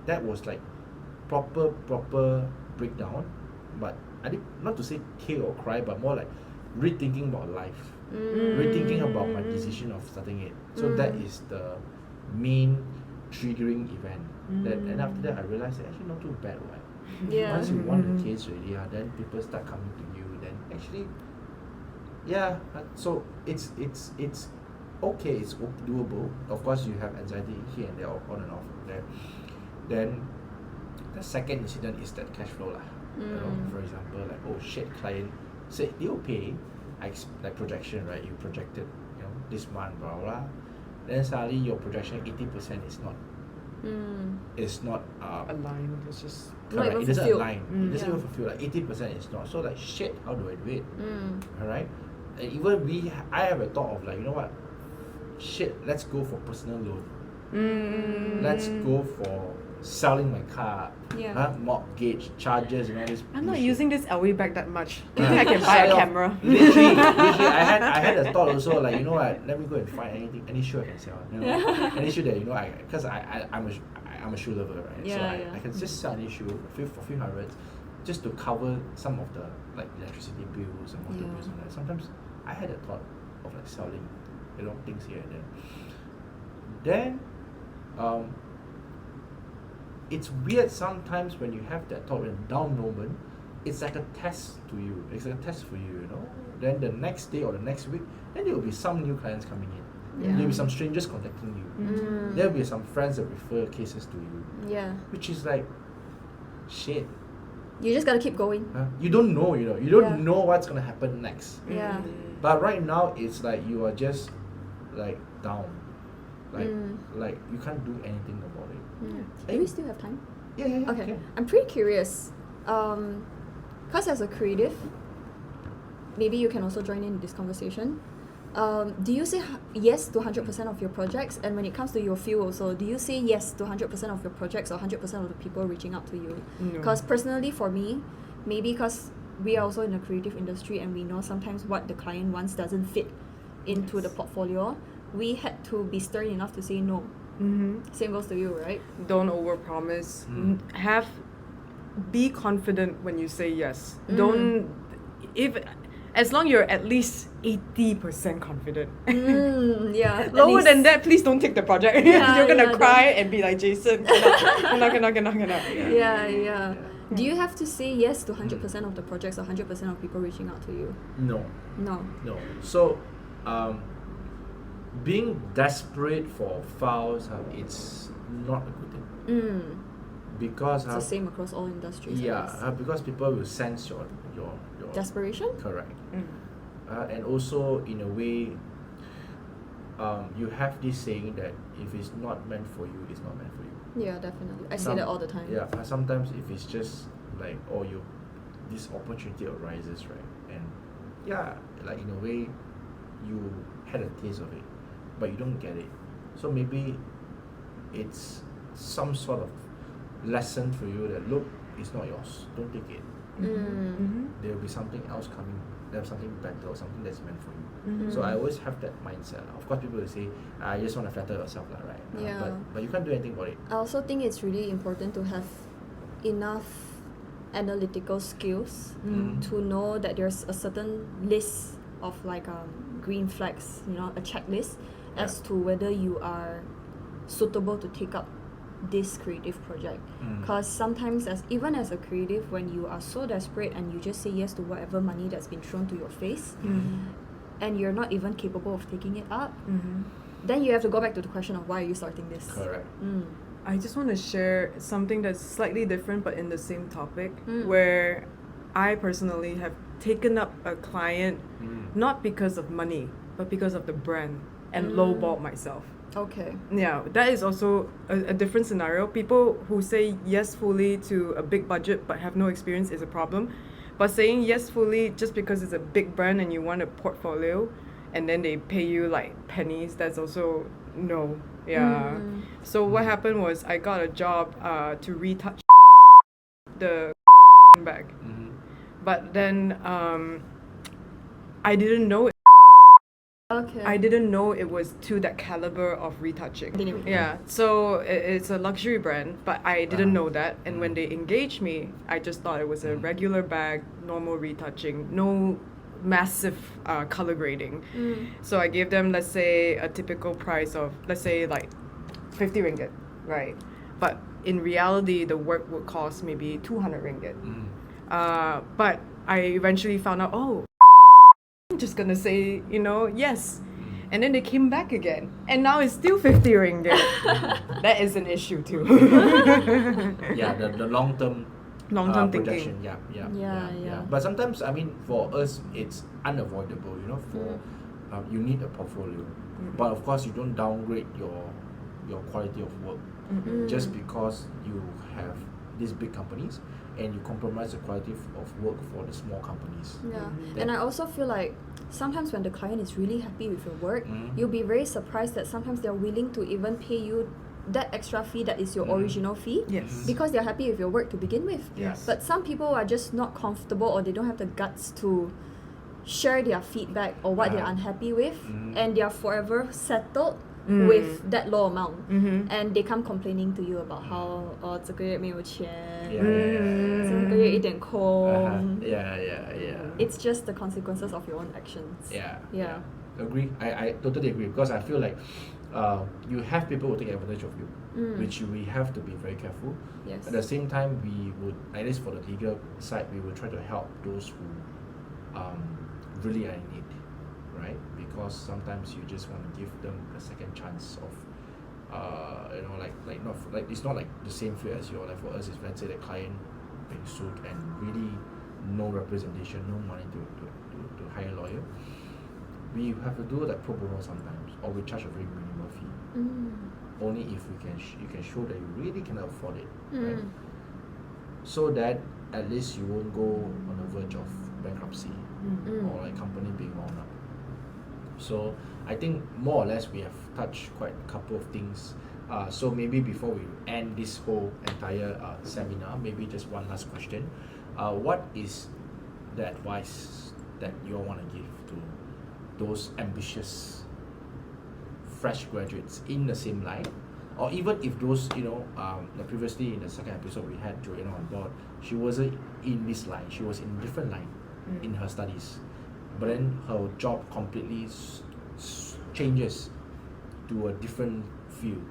that was like proper breakdown, but I did not to say tear or cry, but more like rethinking about life, rethinking about my decision of starting it. So that is the main triggering event. And after that I realized that actually not too bad, right? Once you won the case already, then people start coming to you, then actually so it's okay, it's doable. Of course you have anxiety here and there, on and off there. Then the second incident is that cash flow lah. You know, for example, like, oh shit, client said they'll pay, like projection, right? You projected, you know, this month, blah blah. Then suddenly your projection 80% is not aligned. It's just correct. It doesn't fulfilled. align. It doesn't even fulfill. Like 80% is not. So like shit, how do I do it? Alright. And even I have a thought of like, you know what? Shit, let's go for personal loan. Let's go for selling my car. Mortgage, charges, and all this. I'm not bullshit. using this LV bag that much. I think I can buy a camera. Literally, I had a thought also, like, you know what, let me go and find any shoe I can sell. You know? Any shoe that, you know, because I'm a shoe lover, right? So I can just sell any shoe for a few hundreds just to cover some of the like electricity bills and water bills and that. Sometimes I had a thought of like selling, you know, things here and there. Then it's weird sometimes when you have that thought, in a down moment, it's like a test to you. It's like a test for you, you know. Then the next day or the next week, then there will be some new clients coming in. There will be some strangers contacting you. There will be some friends that refer cases to you. Which is like, shit. You just gotta keep going. You don't know, you know. You don't know what's gonna happen next. But right now, it's like you are just like down. Like you can't do anything about it. Do we still have time? Yeah. Okay. I'm pretty curious. Because as a creative, maybe you can also join in this conversation. Do you say yes to 100% of your projects? And when it comes to your field also, do you say yes to 100% of your projects or 100% of the people reaching out to you? Because personally for me, maybe because we are also in the creative industry and we know sometimes what the client wants doesn't fit into the portfolio, we had to be stern enough to say no. Same goes to you, right? Don't overpromise. Be confident when you say yes. Don't, if As long you're at least 80% confident. Yeah. at Lower than least- that, please don't take the project. Yeah, You're gonna yeah, cry and be like, Jason, cannot. Yeah. Do you have to say yes to 100% of the projects or 100% of people reaching out to you? No. No. So, being desperate for files, it's not a good thing because It's the same across all industries. I guess. because people will sense your Desperation? correct, Mm. and also in a way, you have this saying that if it's not meant for you, it's not meant for you. Yeah, definitely. I say Some- that all the time. Yeah, sometimes if it's just like, oh, this opportunity arises, right? And yeah, like in a way, you had a taste of it, but you don't get it. So maybe it's some sort of lesson for you that look, it's not yours. Don't take it. Mm-hmm. There will be something else coming. There's something better or something that's meant for you. Mm-hmm. So I always have that mindset. Of course, people will say, you just want to flatter yourself, right? Yeah. But you can't do anything about it. I also think it's really important to have enough analytical skills to know that there's a certain list of like green flags, a checklist as to whether you are suitable to take up this creative project. Because sometimes even as a creative, when you are so desperate and you just say yes to whatever money that's been thrown to your face and you're not even capable of taking it up, then you have to go back to the question of why are you starting this. Correct. I just want to share something that's slightly different but in the same topic, Mm. where I personally have taken up a client not because of money but because of the brand and lowballed myself. Okay. Yeah, that is also a different scenario. People who say yes fully to a big budget but have no experience is a problem. But saying yes fully just because it's a big brand and you want a portfolio and then they pay you like pennies, that's also no. Yeah. So what happened was I got a job to retouch the bag. But then I didn't know Okay. I didn't know it was to that caliber of retouching. Didn't- Yeah, so it's a luxury brand, but I didn't know that. And when they engaged me, I just thought it was a regular bag, normal retouching, no massive color grading. So I gave them, let's say, a typical price of, let's say, like 50 ringgit, right? But in reality, the work would cost maybe 200 ringgit. But I eventually found out, I'm just gonna say, yes. And then they came back again. And now it's still 50 ringgit. That is an issue too. Yeah, the long-term Long-term projection. thinking. Yeah. But sometimes, I mean, for us, it's unavoidable, you need a portfolio. But of course, you don't downgrade your quality of work just because you have these big companies and you compromise the quality of work for the small companies. Yeah, That- and I also feel like sometimes when the client is really happy with your work, you'll be very surprised that sometimes they're willing to even pay you that extra fee that is your original fee Yes. because they're happy with your work to begin with. Yes. But some people are just not comfortable or they don't have the guts to share their feedback or what they're unhappy with and they're forever settled with that low amount. And they come complaining to you about how 这个月没有钱 Yeah, yeah, 这个月一点空 yeah. It's just the consequences of your own actions. Yeah. Agree. I totally agree because I feel like you have people who take advantage of you, which we have to be very careful. Yes. At the same time, we would, at least for the legal side, we will try to help those who really are in need, right? Because sometimes you just want to give them a second chance of, it's not like the same field as you. Like for us, it's let's say the client being sued and really no representation, no money to hire a lawyer. We have to do like pro bono sometimes, or we charge a very minimal fee. Only if you can show that you really cannot afford it, right? So that at least you won't go on the verge of bankruptcy or like company being wound up. So I think more or less we have touched quite a couple of things. So maybe before we end this whole entire seminar, maybe just one last question. What is the advice that you all want to give to those ambitious fresh graduates in the same line? Or even if those, previously in the second episode we had Joanna on board, she wasn't in this line, she was in a different line in her studies. but then her job completely changes to a different field.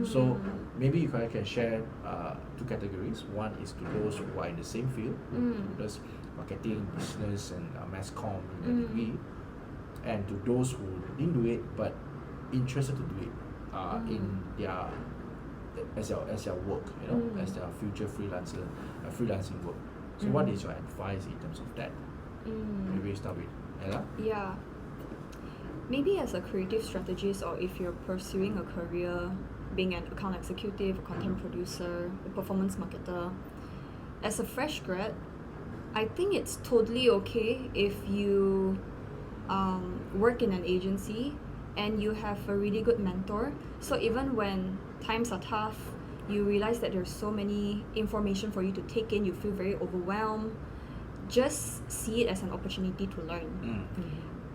So maybe you can share two categories. One is to those who are in the same field, does marketing, business, and mass comm in a degree, and to those who didn't do it but interested to do it in their as their work, as their future freelancing work. So what is your advice in terms of that? Maybe we start with Ella. Yeah. Maybe as a creative strategist, or if you're pursuing a career being an account executive, a content producer, a performance marketer, as a fresh grad, I think it's totally okay if you work in an agency and you have a really good mentor. So even when times are tough, you realize that there's so many information for you to take in, you feel very overwhelmed, just see it as an opportunity to learn.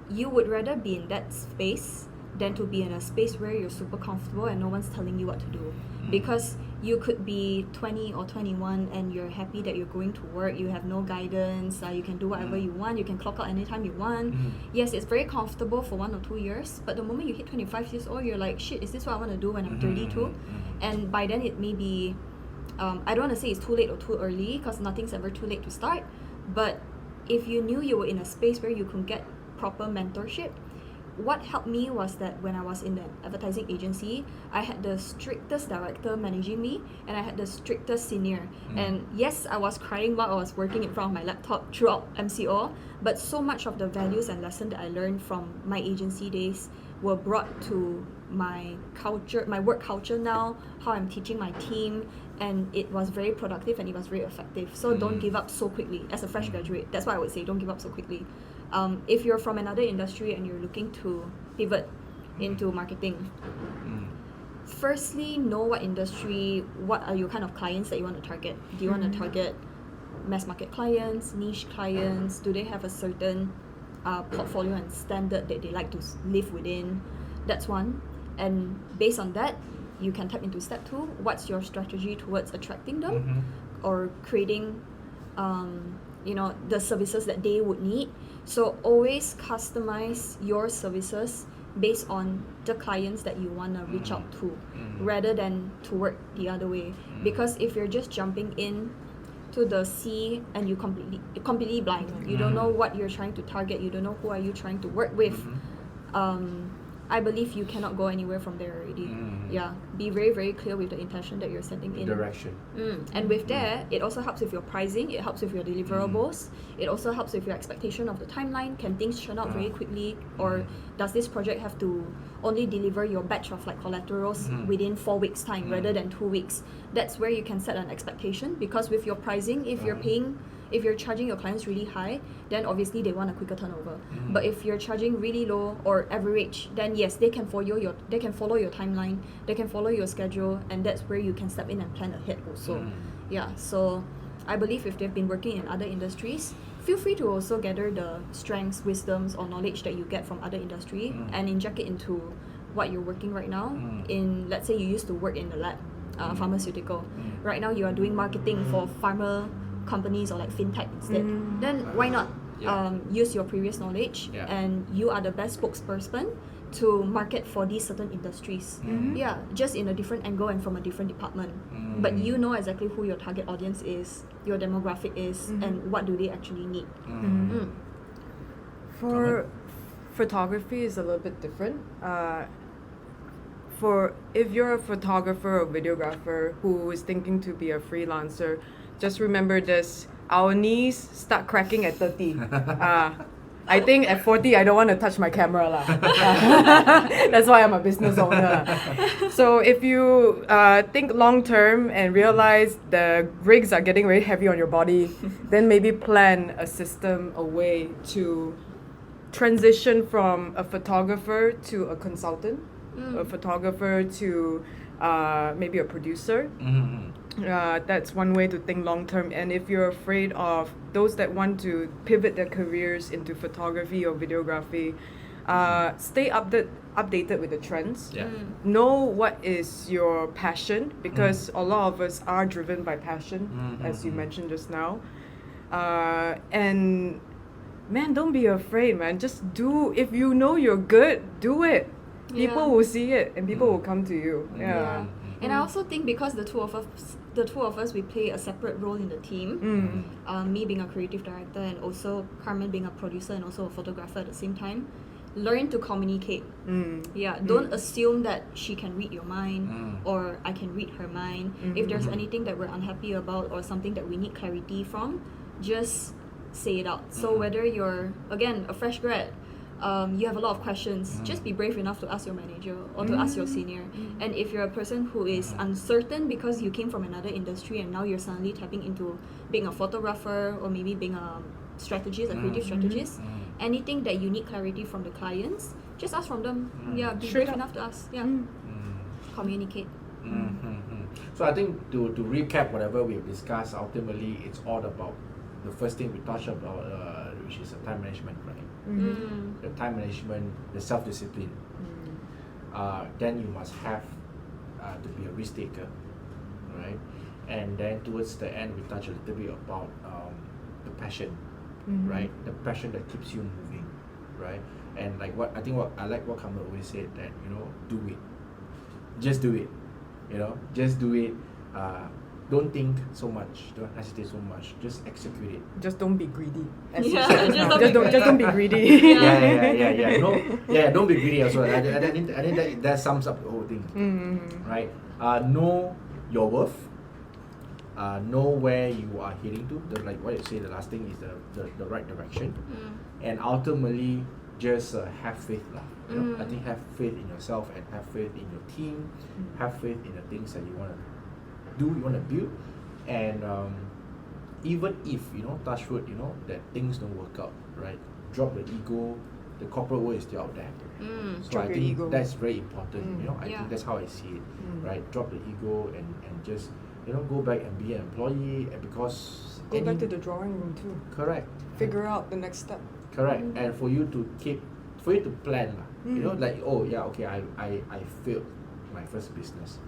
You would rather be in that space than to be in a space where you're super comfortable and no one's telling you what to do. Because you could be 20 or 21 and you're happy that you're going to work, you have no guidance, you can do whatever you want, you can clock out anytime you want. Yes, it's very comfortable for 1 or 2 years, but the moment you hit 25 years old, you're like, shit, is this what I want to do when I'm 32? And by then it may be, I don't want to say it's too late or too early, because nothing's ever too late to start, but if you knew you were in a space where you can get proper mentorship, what helped me was that when I was in the advertising agency, I had the strictest director managing me and I had the strictest senior. And yes, I was crying while I was working in front of my laptop throughout MCO, but so much of the values and lessons that I learned from my agency days were brought to my culture, my work culture now, how I'm teaching my team, and it was very productive and it was very effective. So don't give up so quickly as a fresh graduate. That's what I would say, don't give up so quickly. If you're from another industry and you're looking to pivot into marketing, firstly, know what industry, what are your kind of clients that you want to target. Do you want to target mass market clients, niche clients? Do they have a certain portfolio and standard that they like to live within? That's one. And based on that, you can tap into step 2. What's your strategy towards attracting them or creating the services that they would need? So always customize your services based on the clients that you want to reach out to, rather than to work the other way. Because if you're just jumping in to the sea and you completely blind, you don't know what you're trying to target, you don't know who are you trying to work with, I believe you cannot go anywhere from there already. Yeah, be very, very clear with the intention that you're setting in. Direction. And with that, it also helps with your pricing, it helps with your deliverables, it also helps with your expectation of the timeline. Can things churn out very quickly, or does this project have to only deliver your batch of like collaterals within 4 weeks time rather than 2 weeks? That's where you can set an expectation, because with your pricing, if you're charging your clients really high, then obviously they want a quicker turnover. But if you're charging really low or average, then yes, they can follow your timeline, they can follow your schedule, and that's where you can step in and plan ahead also. Yeah, so I believe if they've been working in other industries, feel free to also gather the strengths, wisdoms, or knowledge that you get from other industry and inject it into what you're working right now. In, let's say you used to work in the lab, pharmaceutical. Right now you are doing marketing for pharma companies or like fintech instead, then why not use your previous knowledge and you are the best spokesperson to market for these certain industries. Just in a different angle and from a different department, but you know exactly who your target audience is, your demographic is, and what do they actually need. For photography is a little bit different. For if you're a photographer or videographer who is thinking to be a freelancer, just remember this: our knees start cracking at 30. I think at 40 I don't want to touch my camera lah. That's why I'm a business owner. So if you think long term and realize the rigs are getting very heavy on your body, then maybe plan a system, a way to transition from a photographer to a consultant, a photographer to maybe a producer. That's one way to think long term. And if you're afraid of those that want to pivot their careers into photography or videography, stay updated with the trends. Know what is your passion, because a lot of us are driven by passion, as you mentioned just now. And man, don't be afraid, man. Just do. If you know you're good, do it. People Yeah. will see it and people will come to you. Yeah. Yeah. And I also think because the two of us, we play a separate role in the team. Me being a creative director and also Carmen being a producer and also a photographer at the same time. Learn to communicate. Yeah, don't assume that she can read your mind or I can read her mind. If there's anything that we're unhappy about or something that we need clarity from, just say it out. So whether you're, again, a fresh grad, you have a lot of questions, just be brave enough to ask your manager or to ask your senior. And if you're a person who is uncertain because you came from another industry and now you're suddenly tapping into being a photographer or maybe being a strategist, a creative strategist, anything that you need clarity from the clients, just ask from them. Yeah, be Straight brave up. enough to ask. Yeah, communicate. So I think to recap whatever we've discussed, ultimately it's all about the first thing we touched about, which is time management, right? The time management, the self-discipline. Then you must have to be a risk taker, right? And then towards the end, we touch a little bit about the passion, right? The passion that keeps you moving, right? And like what Carmen always said, that do it, just do it, just do it. Don't think so much, don't hesitate so much, just execute it. Just don't be greedy. As you Yeah, said just now. don't be Just don't be greedy. Yeah. Don't be greedy also. I think that sums up the whole thing, right? Know your worth. Know where you are heading to. Like what you say, the last thing is the right direction, and ultimately just have faith, lah. I think have faith in yourself and have faith in your team. Have faith in the things that you want to do, you want to build, and even if touch wood, that things don't work out, right? Drop the ego. The corporate world is still out there, so Drop I your think ego. that's very important. I Yeah. think that's how I see it, right? Drop the ego and just go back and be an employee, and because Go back to the drawing room too. correct, Figure out the next step. correct, and for you to plan, like I failed my first business.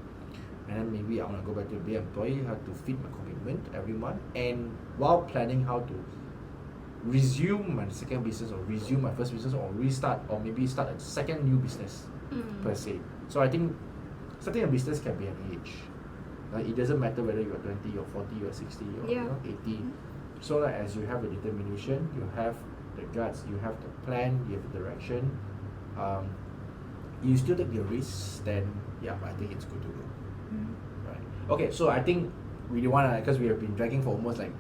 And then maybe I want to go back to be an employee, how to feed my commitment every month, and while planning how to resume my second business or resume my first business or restart or maybe start a second new business per se. So I think starting a business can be an age. It doesn't matter whether you're 20 or 40 or 60 or 80. So that as you have the determination, you have the guts, you have the plan, you have the direction, you still take the risks, then I think it's good to go. Right. Okay, so I think we want to, because we have been dragging for almost like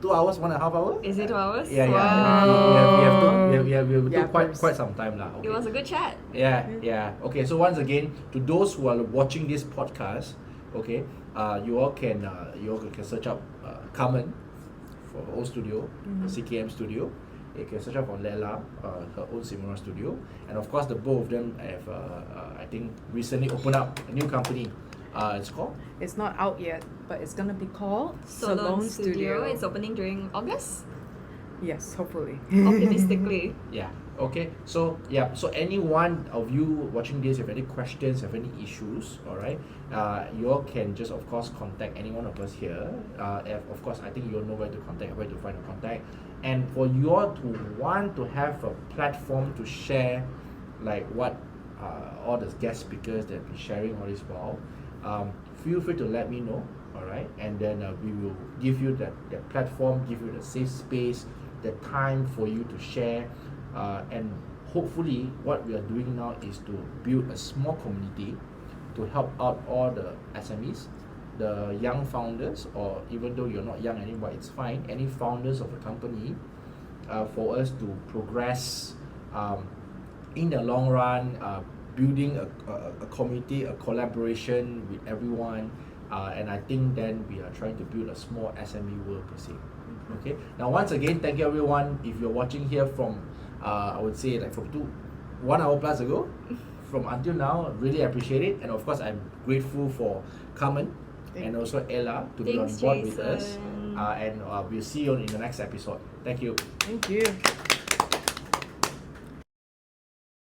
2 hours, 1.5 hours. Is it 2 hours? Yeah. Wow. We have Yeah, took quite first. quite some time lah. Okay. It was a good chat. Yeah. Okay, so once again, to those who are watching this podcast, okay, you all can search up Carmen for her own studio, CKM studio. You can search up for Lela, her own cinema studio, and of course the both of them have I think recently opened up a new company. It's called. It's not out yet, but it's gonna be called Salon Studio. It's opening during August. Yes, hopefully. Optimistically. Yeah. Okay. So So any one of you watching this, have any questions, have any issues, all right, you all can just of course contact any one of us here. Of course, I think you all know where to contact, where to find a contact, and for you all to want to have a platform to share, like what all the guest speakers that be sharing all this while, feel free to let me know. All right, and then we will give you that platform, give you the safe space, the time for you to share. And hopefully what we are doing now is to build a small community to help out all the SMEs, the young founders, or even though you're not young anymore, it's fine, any founders of the company, for us to progress in the long run, building a community, a collaboration with everyone, and I think then we are trying to build a small SME world per se. Okay, now once again, thank you everyone. If you're watching here from I would say like from 1 hour plus ago, from until now, really appreciate it. And of course, I'm grateful for Carmen and also Ella to be on Thanks, board with us. Jason. And we'll see you in the next episode. Thank you. Thank you.